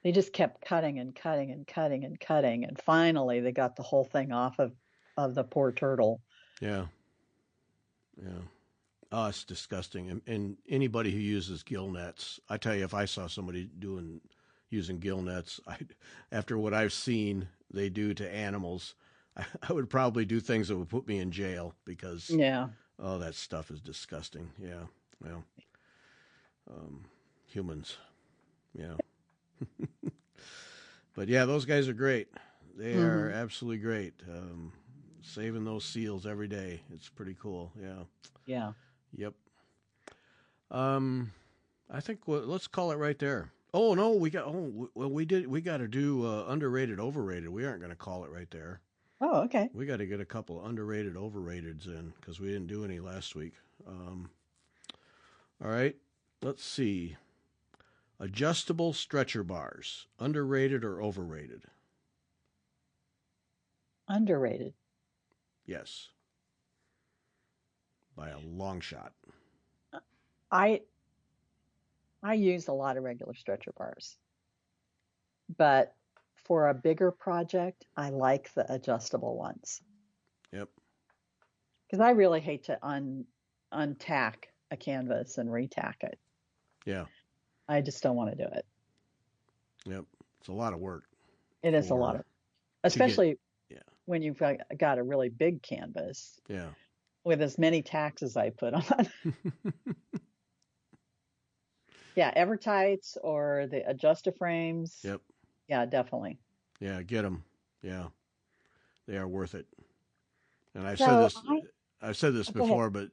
they just kept cutting and cutting and cutting and cutting, and finally they got the whole thing off of the poor turtle. yeah, yeah. Oh, it's disgusting. And anybody who uses gill nets, I tell you, if I saw somebody using gill nets, after what I've seen they do to animals, I would probably do things that would put me in jail because Yeah. oh, that stuff is disgusting. Yeah, well, humans. Yeah, but yeah, those guys are great. They are Hmm. absolutely great. Saving those seals every day. It's pretty cool. Yeah. Yeah. Yep. Um, I think let's call it right there. Oh no, we got to do underrated, overrated. We aren't going to call it right there. Oh, okay. We got to get a couple underrated, overrateds in because we didn't do any last week. Um, all right, let's see. Adjustable stretcher bars, underrated or overrated? Underrated. Yes, by a long shot. I I use a lot of regular stretcher bars, but for a bigger project, I like the adjustable ones Yep. because I really hate to untack a canvas and retack it. Yeah. I just don't want to do it. Yep. It's a lot of work It is a lot for of, to get. especially Yeah. when you've got a really big canvas Yeah. with as many tacks as I put on. Yeah, Evertights or the adjuster frames. Yep. Yeah, definitely. Yeah, get them. Yeah, they are worth it. And So I've said this go ahead. before, but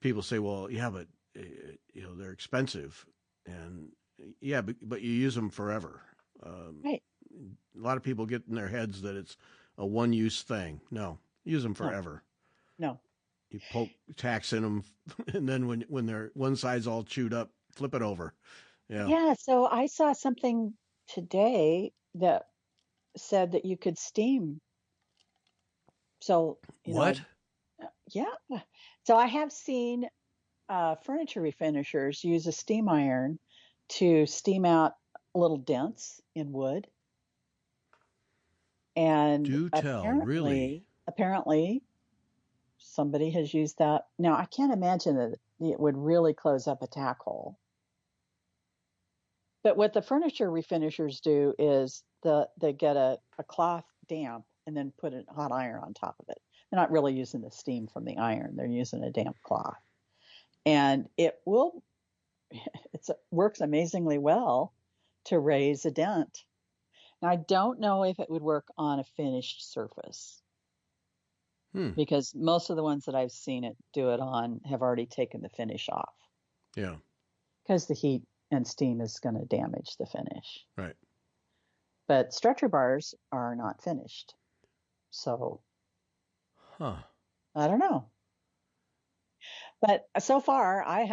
people say, well, yeah, but they're expensive, and yeah, but you use them forever. Um, Right. a lot of people get in their heads that it's a one-use thing. No, use them No, forever. no. You poke tacks in them, and then when they're one side's all chewed up, flip it over. Yeah. Yeah, so I saw something today that said that you could steam. So, What? yeah. So I have seen furniture refinishers use a steam iron to steam out little dents in wood. And Do tell, really? apparently somebody has used that. Now, I can't imagine that it would really close up a tack hole. But what the furniture refinishers do is they get a cloth damp and then put a hot iron on top of it. They're not really using the steam from the iron. They're using a damp cloth. And it works amazingly well to raise a dent. Now, I don't know if it would work on a finished surface because most of the ones that I've seen it do it on have already taken the finish off. Yeah. Because the heat and steam is going to damage the finish. Right. But stretcher bars are not finished. So, Huh. I don't know. But so far, I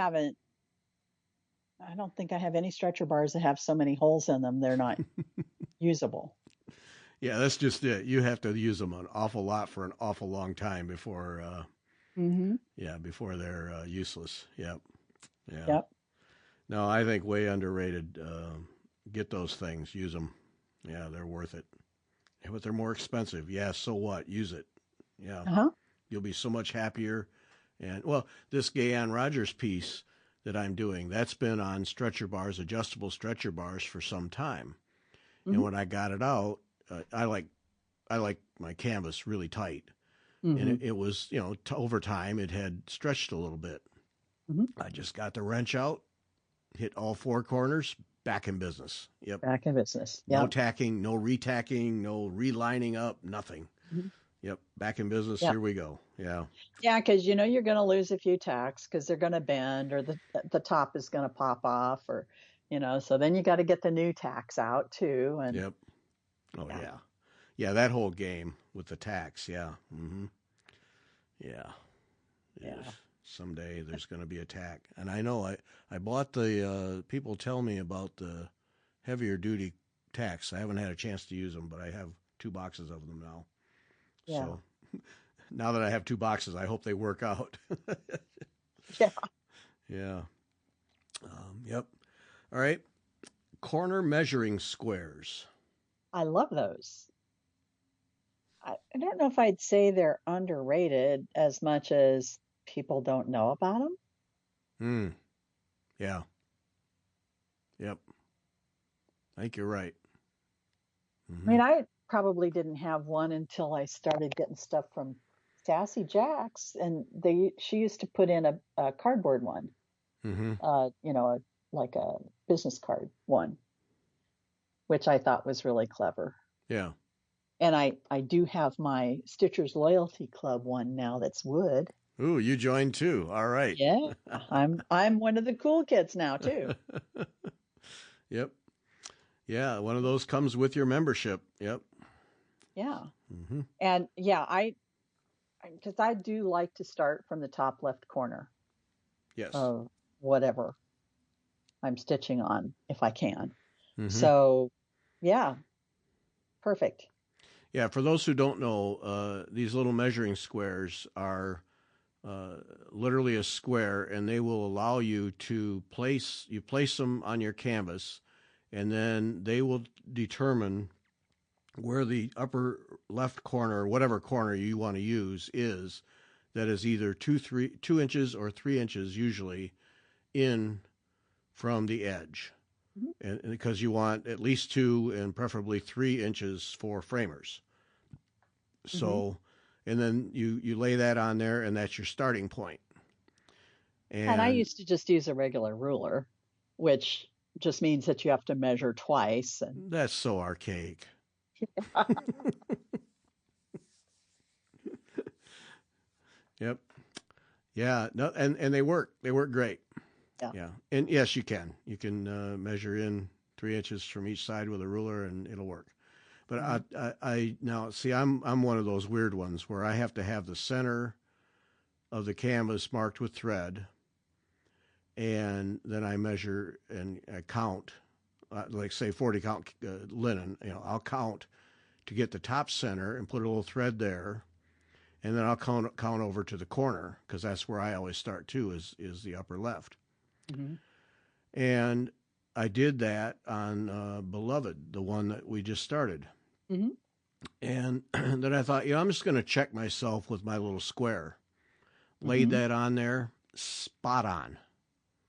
don't think I have any stretcher bars that have so many holes in them. They're not usable. Yeah, that's just it. You have to use them an awful lot for an awful long time before, before they're useless. Yep. Yeah. Yep. No, I think way underrated. Get those things, use them. Yeah, they're worth it. Yeah, but they're more expensive. Yeah, so what? Use it. Yeah. Uh-huh. You'll be so much happier. And well, this Gayan Rogers piece that I'm doing, that's been on stretcher bars, adjustable stretcher bars for some time. Mm-hmm. And when I got it out, I like my canvas really tight, Mm-hmm. and it was over time it had stretched a little bit. Mm-hmm. I just got the wrench out, hit all four corners, back in business. Yep. Back in business. No Yep. tacking, no retacking, no relining up, nothing. Mm-hmm. Yep. Back in business. Yep. Here we go. Yeah. Yeah, because you're going to lose a few tacks because they're going to bend or the top is going to pop off or so then you got to get the new tacks out too. And Yep. Oh yeah. Yeah, that whole game with the tacks. Yeah. Mm-hmm. Yeah. Yeah. Someday there's going to be a tack. And I know I bought the, people tell me about the heavier duty tacks. I haven't had a chance to use them, but I have 2 boxes of them now. Yeah. So now that I have 2 boxes, I hope they work out. Yeah. Yeah. Yep. All right. Corner measuring squares. I love those. I don't know if I'd say they're underrated as much as people don't know about them. Yeah. Yep. I think you're right. I mean, I probably didn't have one until I started getting stuff from Sassy Jacks, and she used to put in a cardboard one, like a business card one, which I thought was really clever. Yeah. And I do have my Stitchers Loyalty Club one now that's wood. Ooh, you joined too. All right. Yeah, I'm one of the cool kids now too. Yep. Yeah, one of those comes with your membership. Yep. Yeah. Mm-hmm. And yeah, because I do like to start from the top left corner. Yes. Of whatever I'm stitching on, if I can. Mm-hmm. So, yeah, perfect. Yeah, for those who don't know, these little measuring squares are literally a square, and they will allow you to place them on your canvas, and then they will determine where the upper left corner, whatever corner you want to use, is. That is either 2 inches or 3 inches usually in from the edge, and because you want at least 2 and preferably 3 inches for framers. So, and then you lay that on there, and that's your starting point. And I used to just use a regular ruler. which just means that you have to measure twice. And That's so archaic. Yep. Yeah. No, and they work. They work great. yeah. Yeah. And yes, you can. You can measure in 3 inches from each side with a ruler, and it'll work. But Mhm. I now see I'm one of those weird ones where I have to have the center of the canvas marked with thread, and then I measure and I count, like say 40 count linen. I'll count to get the top center and put a little thread there, and then I'll count over to the corner because that's where I always start too is the upper left. Mhm. And I did that on Beloved, the one that we just started. Mhm. And then I thought, I'm just going to check myself with my little square. Laid Mhm. that on there, spot on.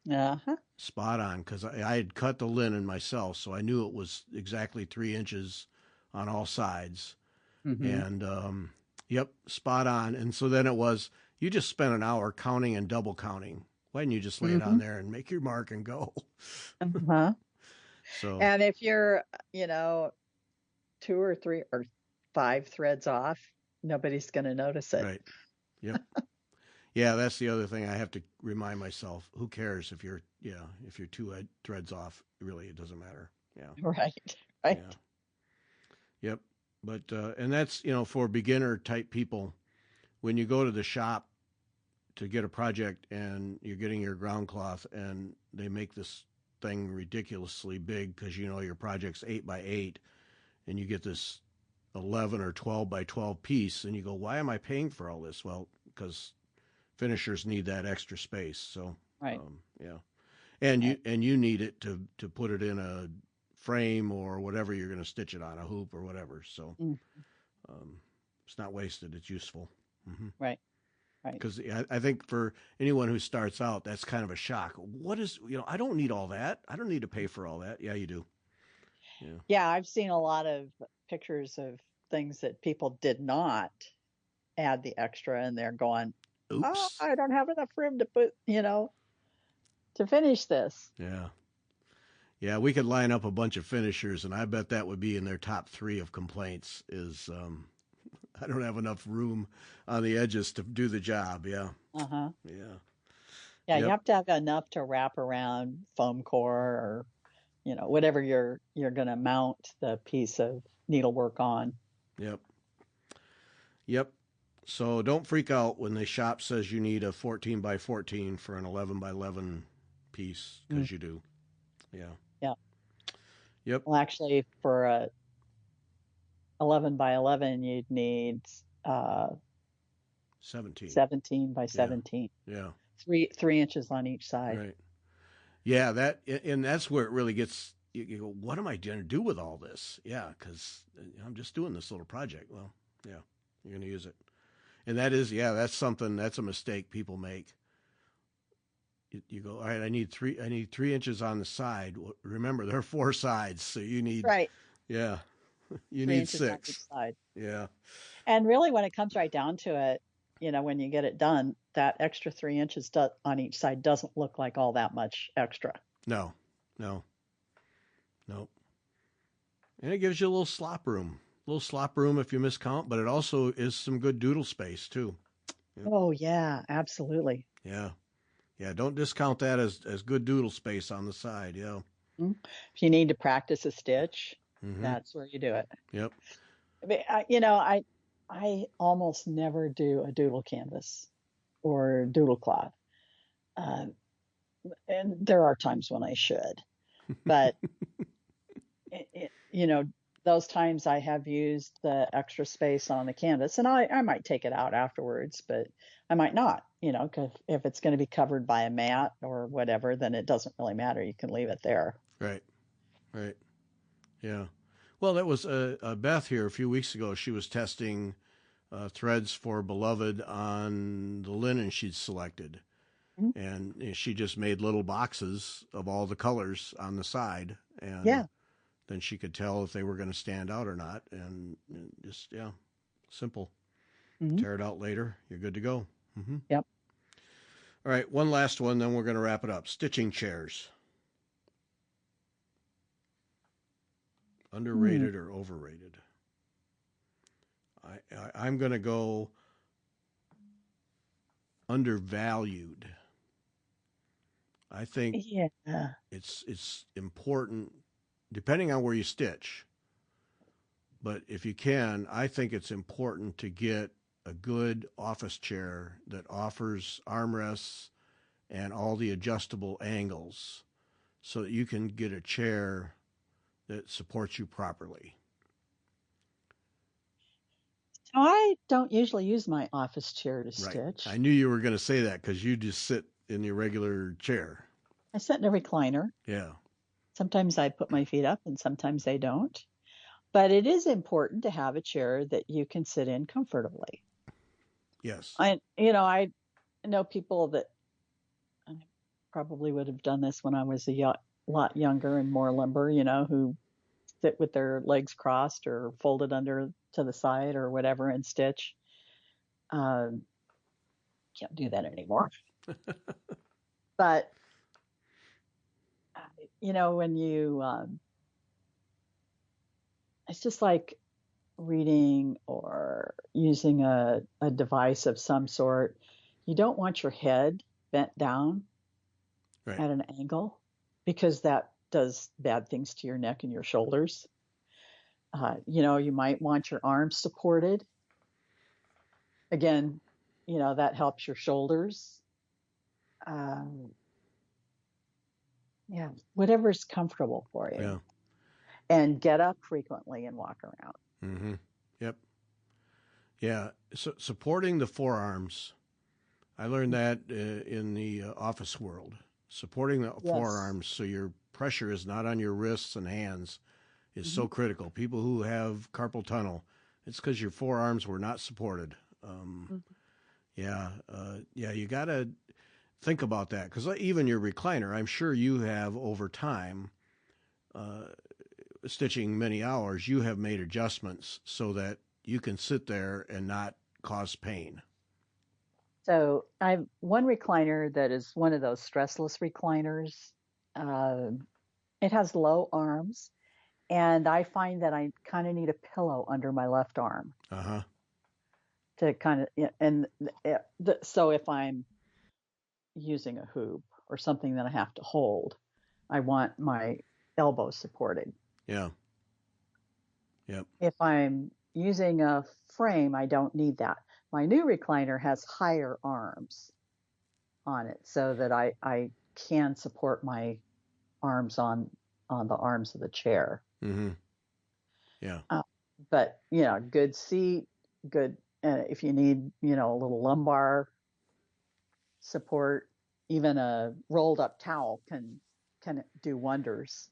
Uh-huh. Spot on, because I had cut the linen myself, so I knew it was exactly 3 inches on all sides. Mhm. And yep, spot on. And so then it was, you just spent an hour counting and double counting. Why didn't you just lay it on Mhm. there and make your mark and go? Uh-huh. So, And if you're, 2 or 3 or 5 threads off, nobody's going to notice it. right. Yep. Yeah, that's the other thing I have to remind myself. Who cares if you're two threads off? Really, it doesn't matter. Yeah. Right. Right. Yeah. Yep. But and that's for beginner type people, when you go to the shop to get a project and you're getting your ground cloth and they make this thing ridiculously big because your project's 8 by 8 and you get this 11 or 12 by 12 piece and you go, why am I paying for all this? Well, because finishers need that extra space. So Right. yeah, and Right. you need it to put it in a frame or whatever you're going to stitch it on, a hoop or whatever. So Mm. um, it's not wasted; it's useful. Right. Right. Because I think for anyone who starts out, that's kind of a shock. What is I don't need all that. I don't need to pay for all that. Yeah, you do. Yeah. Yeah, I've seen a lot of pictures of things that people did not add the extra, and they're going, "Oh, Oops. I don't have enough room to put, to finish this." Yeah. Yeah, we could line up a bunch of finishers, and I bet that would be in their top three of complaints. Is I don't have enough room on the edges to do the job. Yeah. Uh-huh. Yeah. Yeah, you Yep. have to have enough to wrap around foam core or, whatever you're going to mount the piece of needlework on. Yep. Yep. So don't freak out when the shop says you need a 14 by 14 for an 11 by 11 piece, Mm, because you do. Yeah. yeah. Yep. Well, actually, for a 11 by 11, you'd need 17. 17 by Yeah. 17, Yeah. 3 inches on each side. Right. Yeah. And that's where it really gets. You go, what am I going to do with all this? Yeah, because I'm just doing this little project. Well, yeah, you're going to use it, and that's a mistake people make. You go, all right, I need 3 inches on the side. Well, remember, there are four sides, so you need, Right. yeah, you three need inches on each six. side. Yeah. And really, when it comes right down to it, when you get it done, that extra 3 inches on each side doesn't look like all that much extra. No, no, no. And it gives you a little slop room if you miscount, but it also is some good doodle space too. Yep. Oh, yeah, absolutely. Yeah. Yeah. Don't discount that as good doodle space on the side. Yeah. Mhm. If you need to practice a stitch, Mm-hmm. that's where you do it. Yep. But, I almost never do a doodle canvas or doodle cloth. Uh, and there are times when I should, but those times I have used the extra space on the canvas, and I might take it out afterwards, but I might not, because if it's going to be covered by a mat or whatever, then it doesn't really matter. You can leave it there. Right. Right. Yeah. Well, that was Beth here a few weeks ago. She was testing threads for Beloved on the linen she'd selected. Mhm. And she just made little boxes of all the colors on the side. And Yeah. then she could tell if they were going to stand out or not. And just, yeah, simple. Hmm. Tear it out later. You're good to go. Mm-hmm. Yep. All right. One last one, then we're going to wrap it up. Stitching chairs. Underrated or overrated? I'm going to go undervalued. I think it's important, depending on where you stitch. But if you can, I think it's important to get a good office chair that offers armrests and all the adjustable angles so that you can get a chair that supports you properly. I don't usually use my office chair to stitch. I knew you were going to say that because you just sit in your regular chair. I sit in a recliner. Yeah. Sometimes I put my feet up and sometimes I don't. But it is important to have a chair that you can sit in comfortably. Yes. I know people that probably would have done this when I was a lot younger and more limber, who sit with their legs crossed or folded under to the side or whatever and stitch. Can't do that anymore. But, when you, it's just like reading or using a device of some sort. You don't want your head bent down at an angle because that does bad things to your neck and your shoulders. You might want your arms supported. Again, that helps your shoulders. Whatever's comfortable for you. Yeah. And get up frequently and walk around. Mm-hmm. Yep. Yeah. So supporting the forearms, I learned that in the office world. Supporting the forearms so your pressure is not on your wrists and hands is so critical. People who have carpal tunnel, it's because your forearms were not supported. You got to think about that because even your recliner, I'm sure you have over time, stitching many hours, you have made adjustments so that you can sit there and not cause pain. So I have one recliner that is one of those stressless recliners. It has low arms, and I find that I kind of need a pillow under my left arm. To kind of, so if I'm using a hoop or something that I have to hold, I want my elbow supported. Yeah. Yep. If I'm using a frame, I don't need that. My new recliner has higher arms on it so that I can support my arms on the arms of the chair. Mm-hmm. Yeah. But, good seat, good, if you need, a little lumbar support, even a rolled up towel can do wonders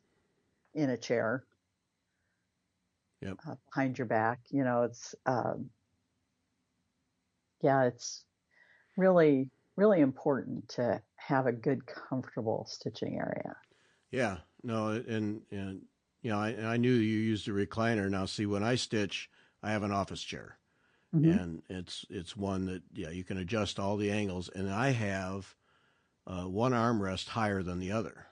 in a chair. Yep. Behind your back, it's it's really, really important to have a good, comfortable stitching area. Yeah, no, and I knew you used a recliner. Now, see, when I stitch, I have an office chair, and it's one that you can adjust all the angles, and I have one armrest higher than the other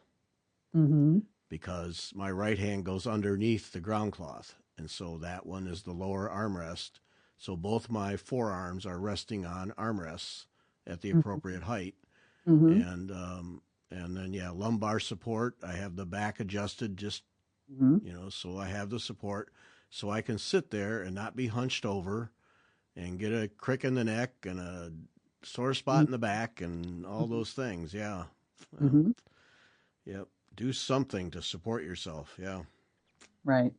because my right hand goes underneath the ground cloth, and so that one is the lower armrest. So both my forearms are resting on armrests at the appropriate height, and then lumbar support. I have the back adjusted just so I have the support so I can sit there and not be hunched over and get a crick in the neck and a sore spot in the back and all those things. Yeah. Yep. Do something to support yourself. Yeah. Right.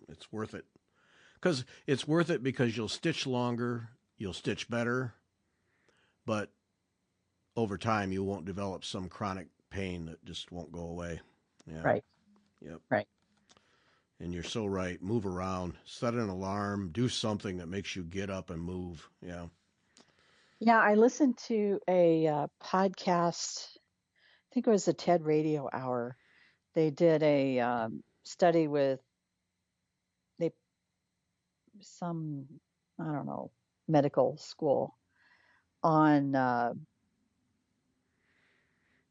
It's worth it. It's worth it because you'll stitch longer, you'll stitch better, but over time you won't develop some chronic pain that just won't go away. Yeah. Right. Yep. Right. And you're so right. Move around, set an alarm, do something that makes you get up and move. Yeah. Yeah, I listened to a podcast. I think it was the TED Radio Hour. They did a study with some, I don't know, medical school on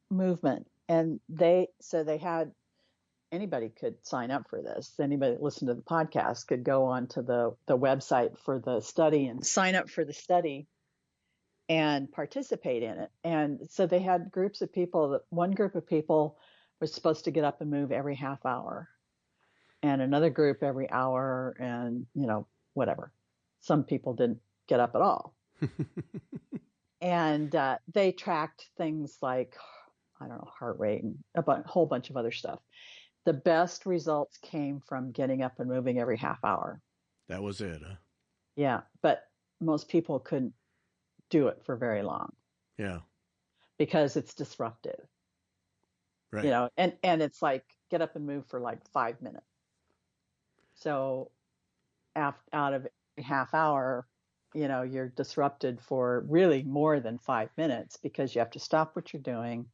movement, and they had anybody could sign up for this. Anybody that listened to the podcast could go onto the website for the study and sign up for the study and participate in it. And so they had groups of people. One group of people was supposed to get up and move every half hour, and another group every hour, and whatever. Some people didn't get up at all. And they tracked things like, I don't know, heart rate and a whole bunch of other stuff. The best results came from getting up and moving every half hour. That was it, huh? Yeah, but most people couldn't do it for very long. Yeah. Because it's disruptive. Right. And it's like get up and move for like 5 minutes. So out of a half hour, you're disrupted for really more than 5 minutes because you have to stop what you're doing,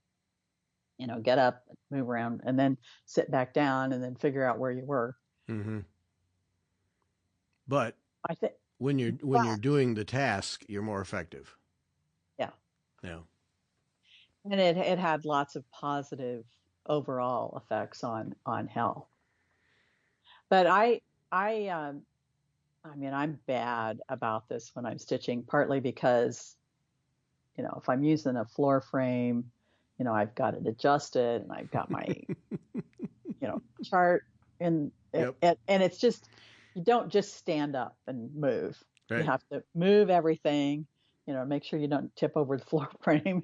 get up, move around, and then sit back down and then figure out where you were. Mm-hmm. But I think when you're doing the task, you're more effective. Yeah. Yeah. And it had lots of positive overall effects on health. But I mean, I'm bad about this when I'm stitching, partly because, if I'm using a floor frame, I've got it adjusted and I've got my, chart and it's just, you don't just stand up and move. Right. You have to move everything, make sure you don't tip over the floor frame.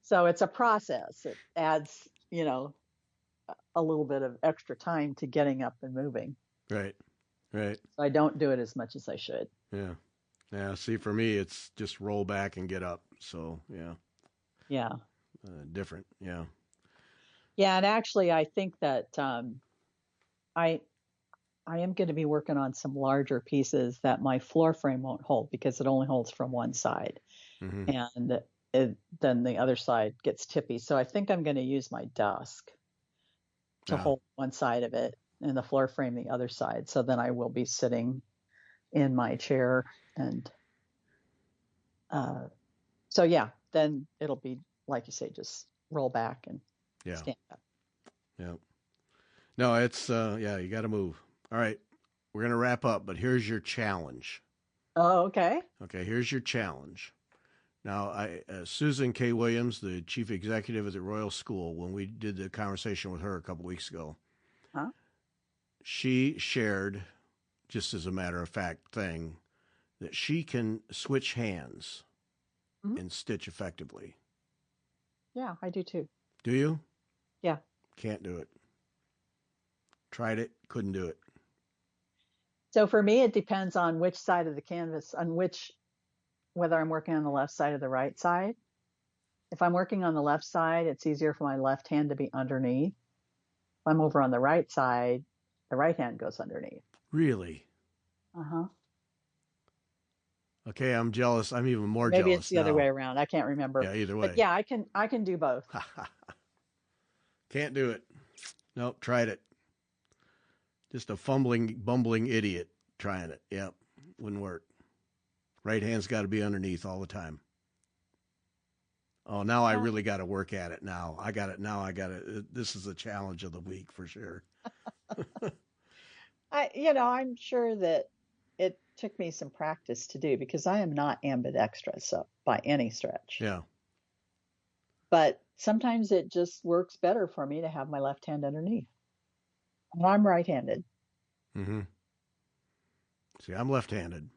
So it's a process. It adds, a little bit of extra time to getting up and moving. Right. Right. So I don't do it as much as I should. Yeah. Yeah. See, for me, it's just roll back and get up. So, yeah. Yeah. Different. Yeah. Yeah. And actually, I think that I am going to be working on some larger pieces that my floor frame won't hold because it only holds from one side. Mm-hmm. And then the other side gets tippy. So I think I'm going to use my desk to hold one side of it and the floor frame the other side. So then I will be sitting in my chair and so yeah, then it'll be like you say, just roll back and stand up. Yeah. No, it's you got to move. All right, we're gonna wrap up, but here's your challenge. Oh, okay. Okay, here's your challenge. Now, Susan K. Williams, the chief executive at the Royal School, when we did the conversation with her a couple weeks ago, she shared, just as a matter of fact thing, that she can switch hands and stitch effectively. Yeah, I do too. Do you? Yeah. Can't do it. Tried it, couldn't do it. So for me, it depends on which side of the canvas, whether I'm working on the left side or the right side. If I'm working on the left side, it's easier for my left hand to be underneath. If I'm over on the right side, the right hand goes underneath. Really? Uh-huh. Okay, I'm jealous. I'm even more Maybe jealous. Maybe it's the other way around. I can't remember. Yeah, either way. But yeah, I can do both. Can't do it. Nope, tried it. Just a bumbling idiot trying it. Yep, wouldn't work. Right hand's got to be underneath all the time. Oh, now I really got to work at it now. I got it. This is the challenge of the week for sure. I'm sure that it took me some practice to do because I am not ambidextrous by any stretch. Yeah. But sometimes it just works better for me to have my left hand underneath. And I'm right-handed. Mm-hmm. See, I'm left-handed.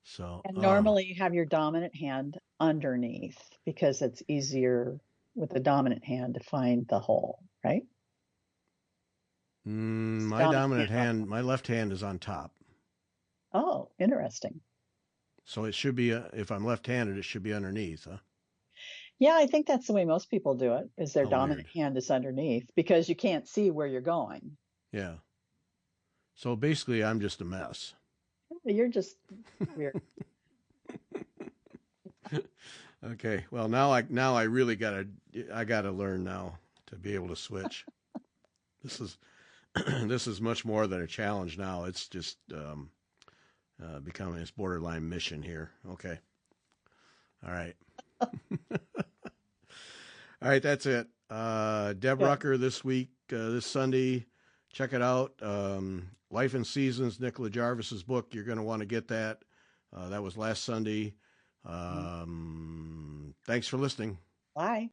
So. And normally you have your dominant hand underneath because it's easier with the dominant hand to find the hole, right? My dominant hand, my left hand is on top. Oh, interesting. So it should be, if I'm left-handed, it should be underneath, huh? Yeah, I think that's the way most people do it, is their dominant hand is underneath because you can't see where you're going. Yeah. So basically, I'm just a mess. You're just weird. Okay. Well, now I really gotta learn now to be able to switch. This is much more than a challenge now. It's just becoming this borderline mission here. Okay. All right. All right. That's it. Deb Good. Rucker this week, this Sunday. Check it out. Life and Seasons, Nicola Jarvis's book. You're going to want to get that. That was last Sunday. Thanks for listening. Bye.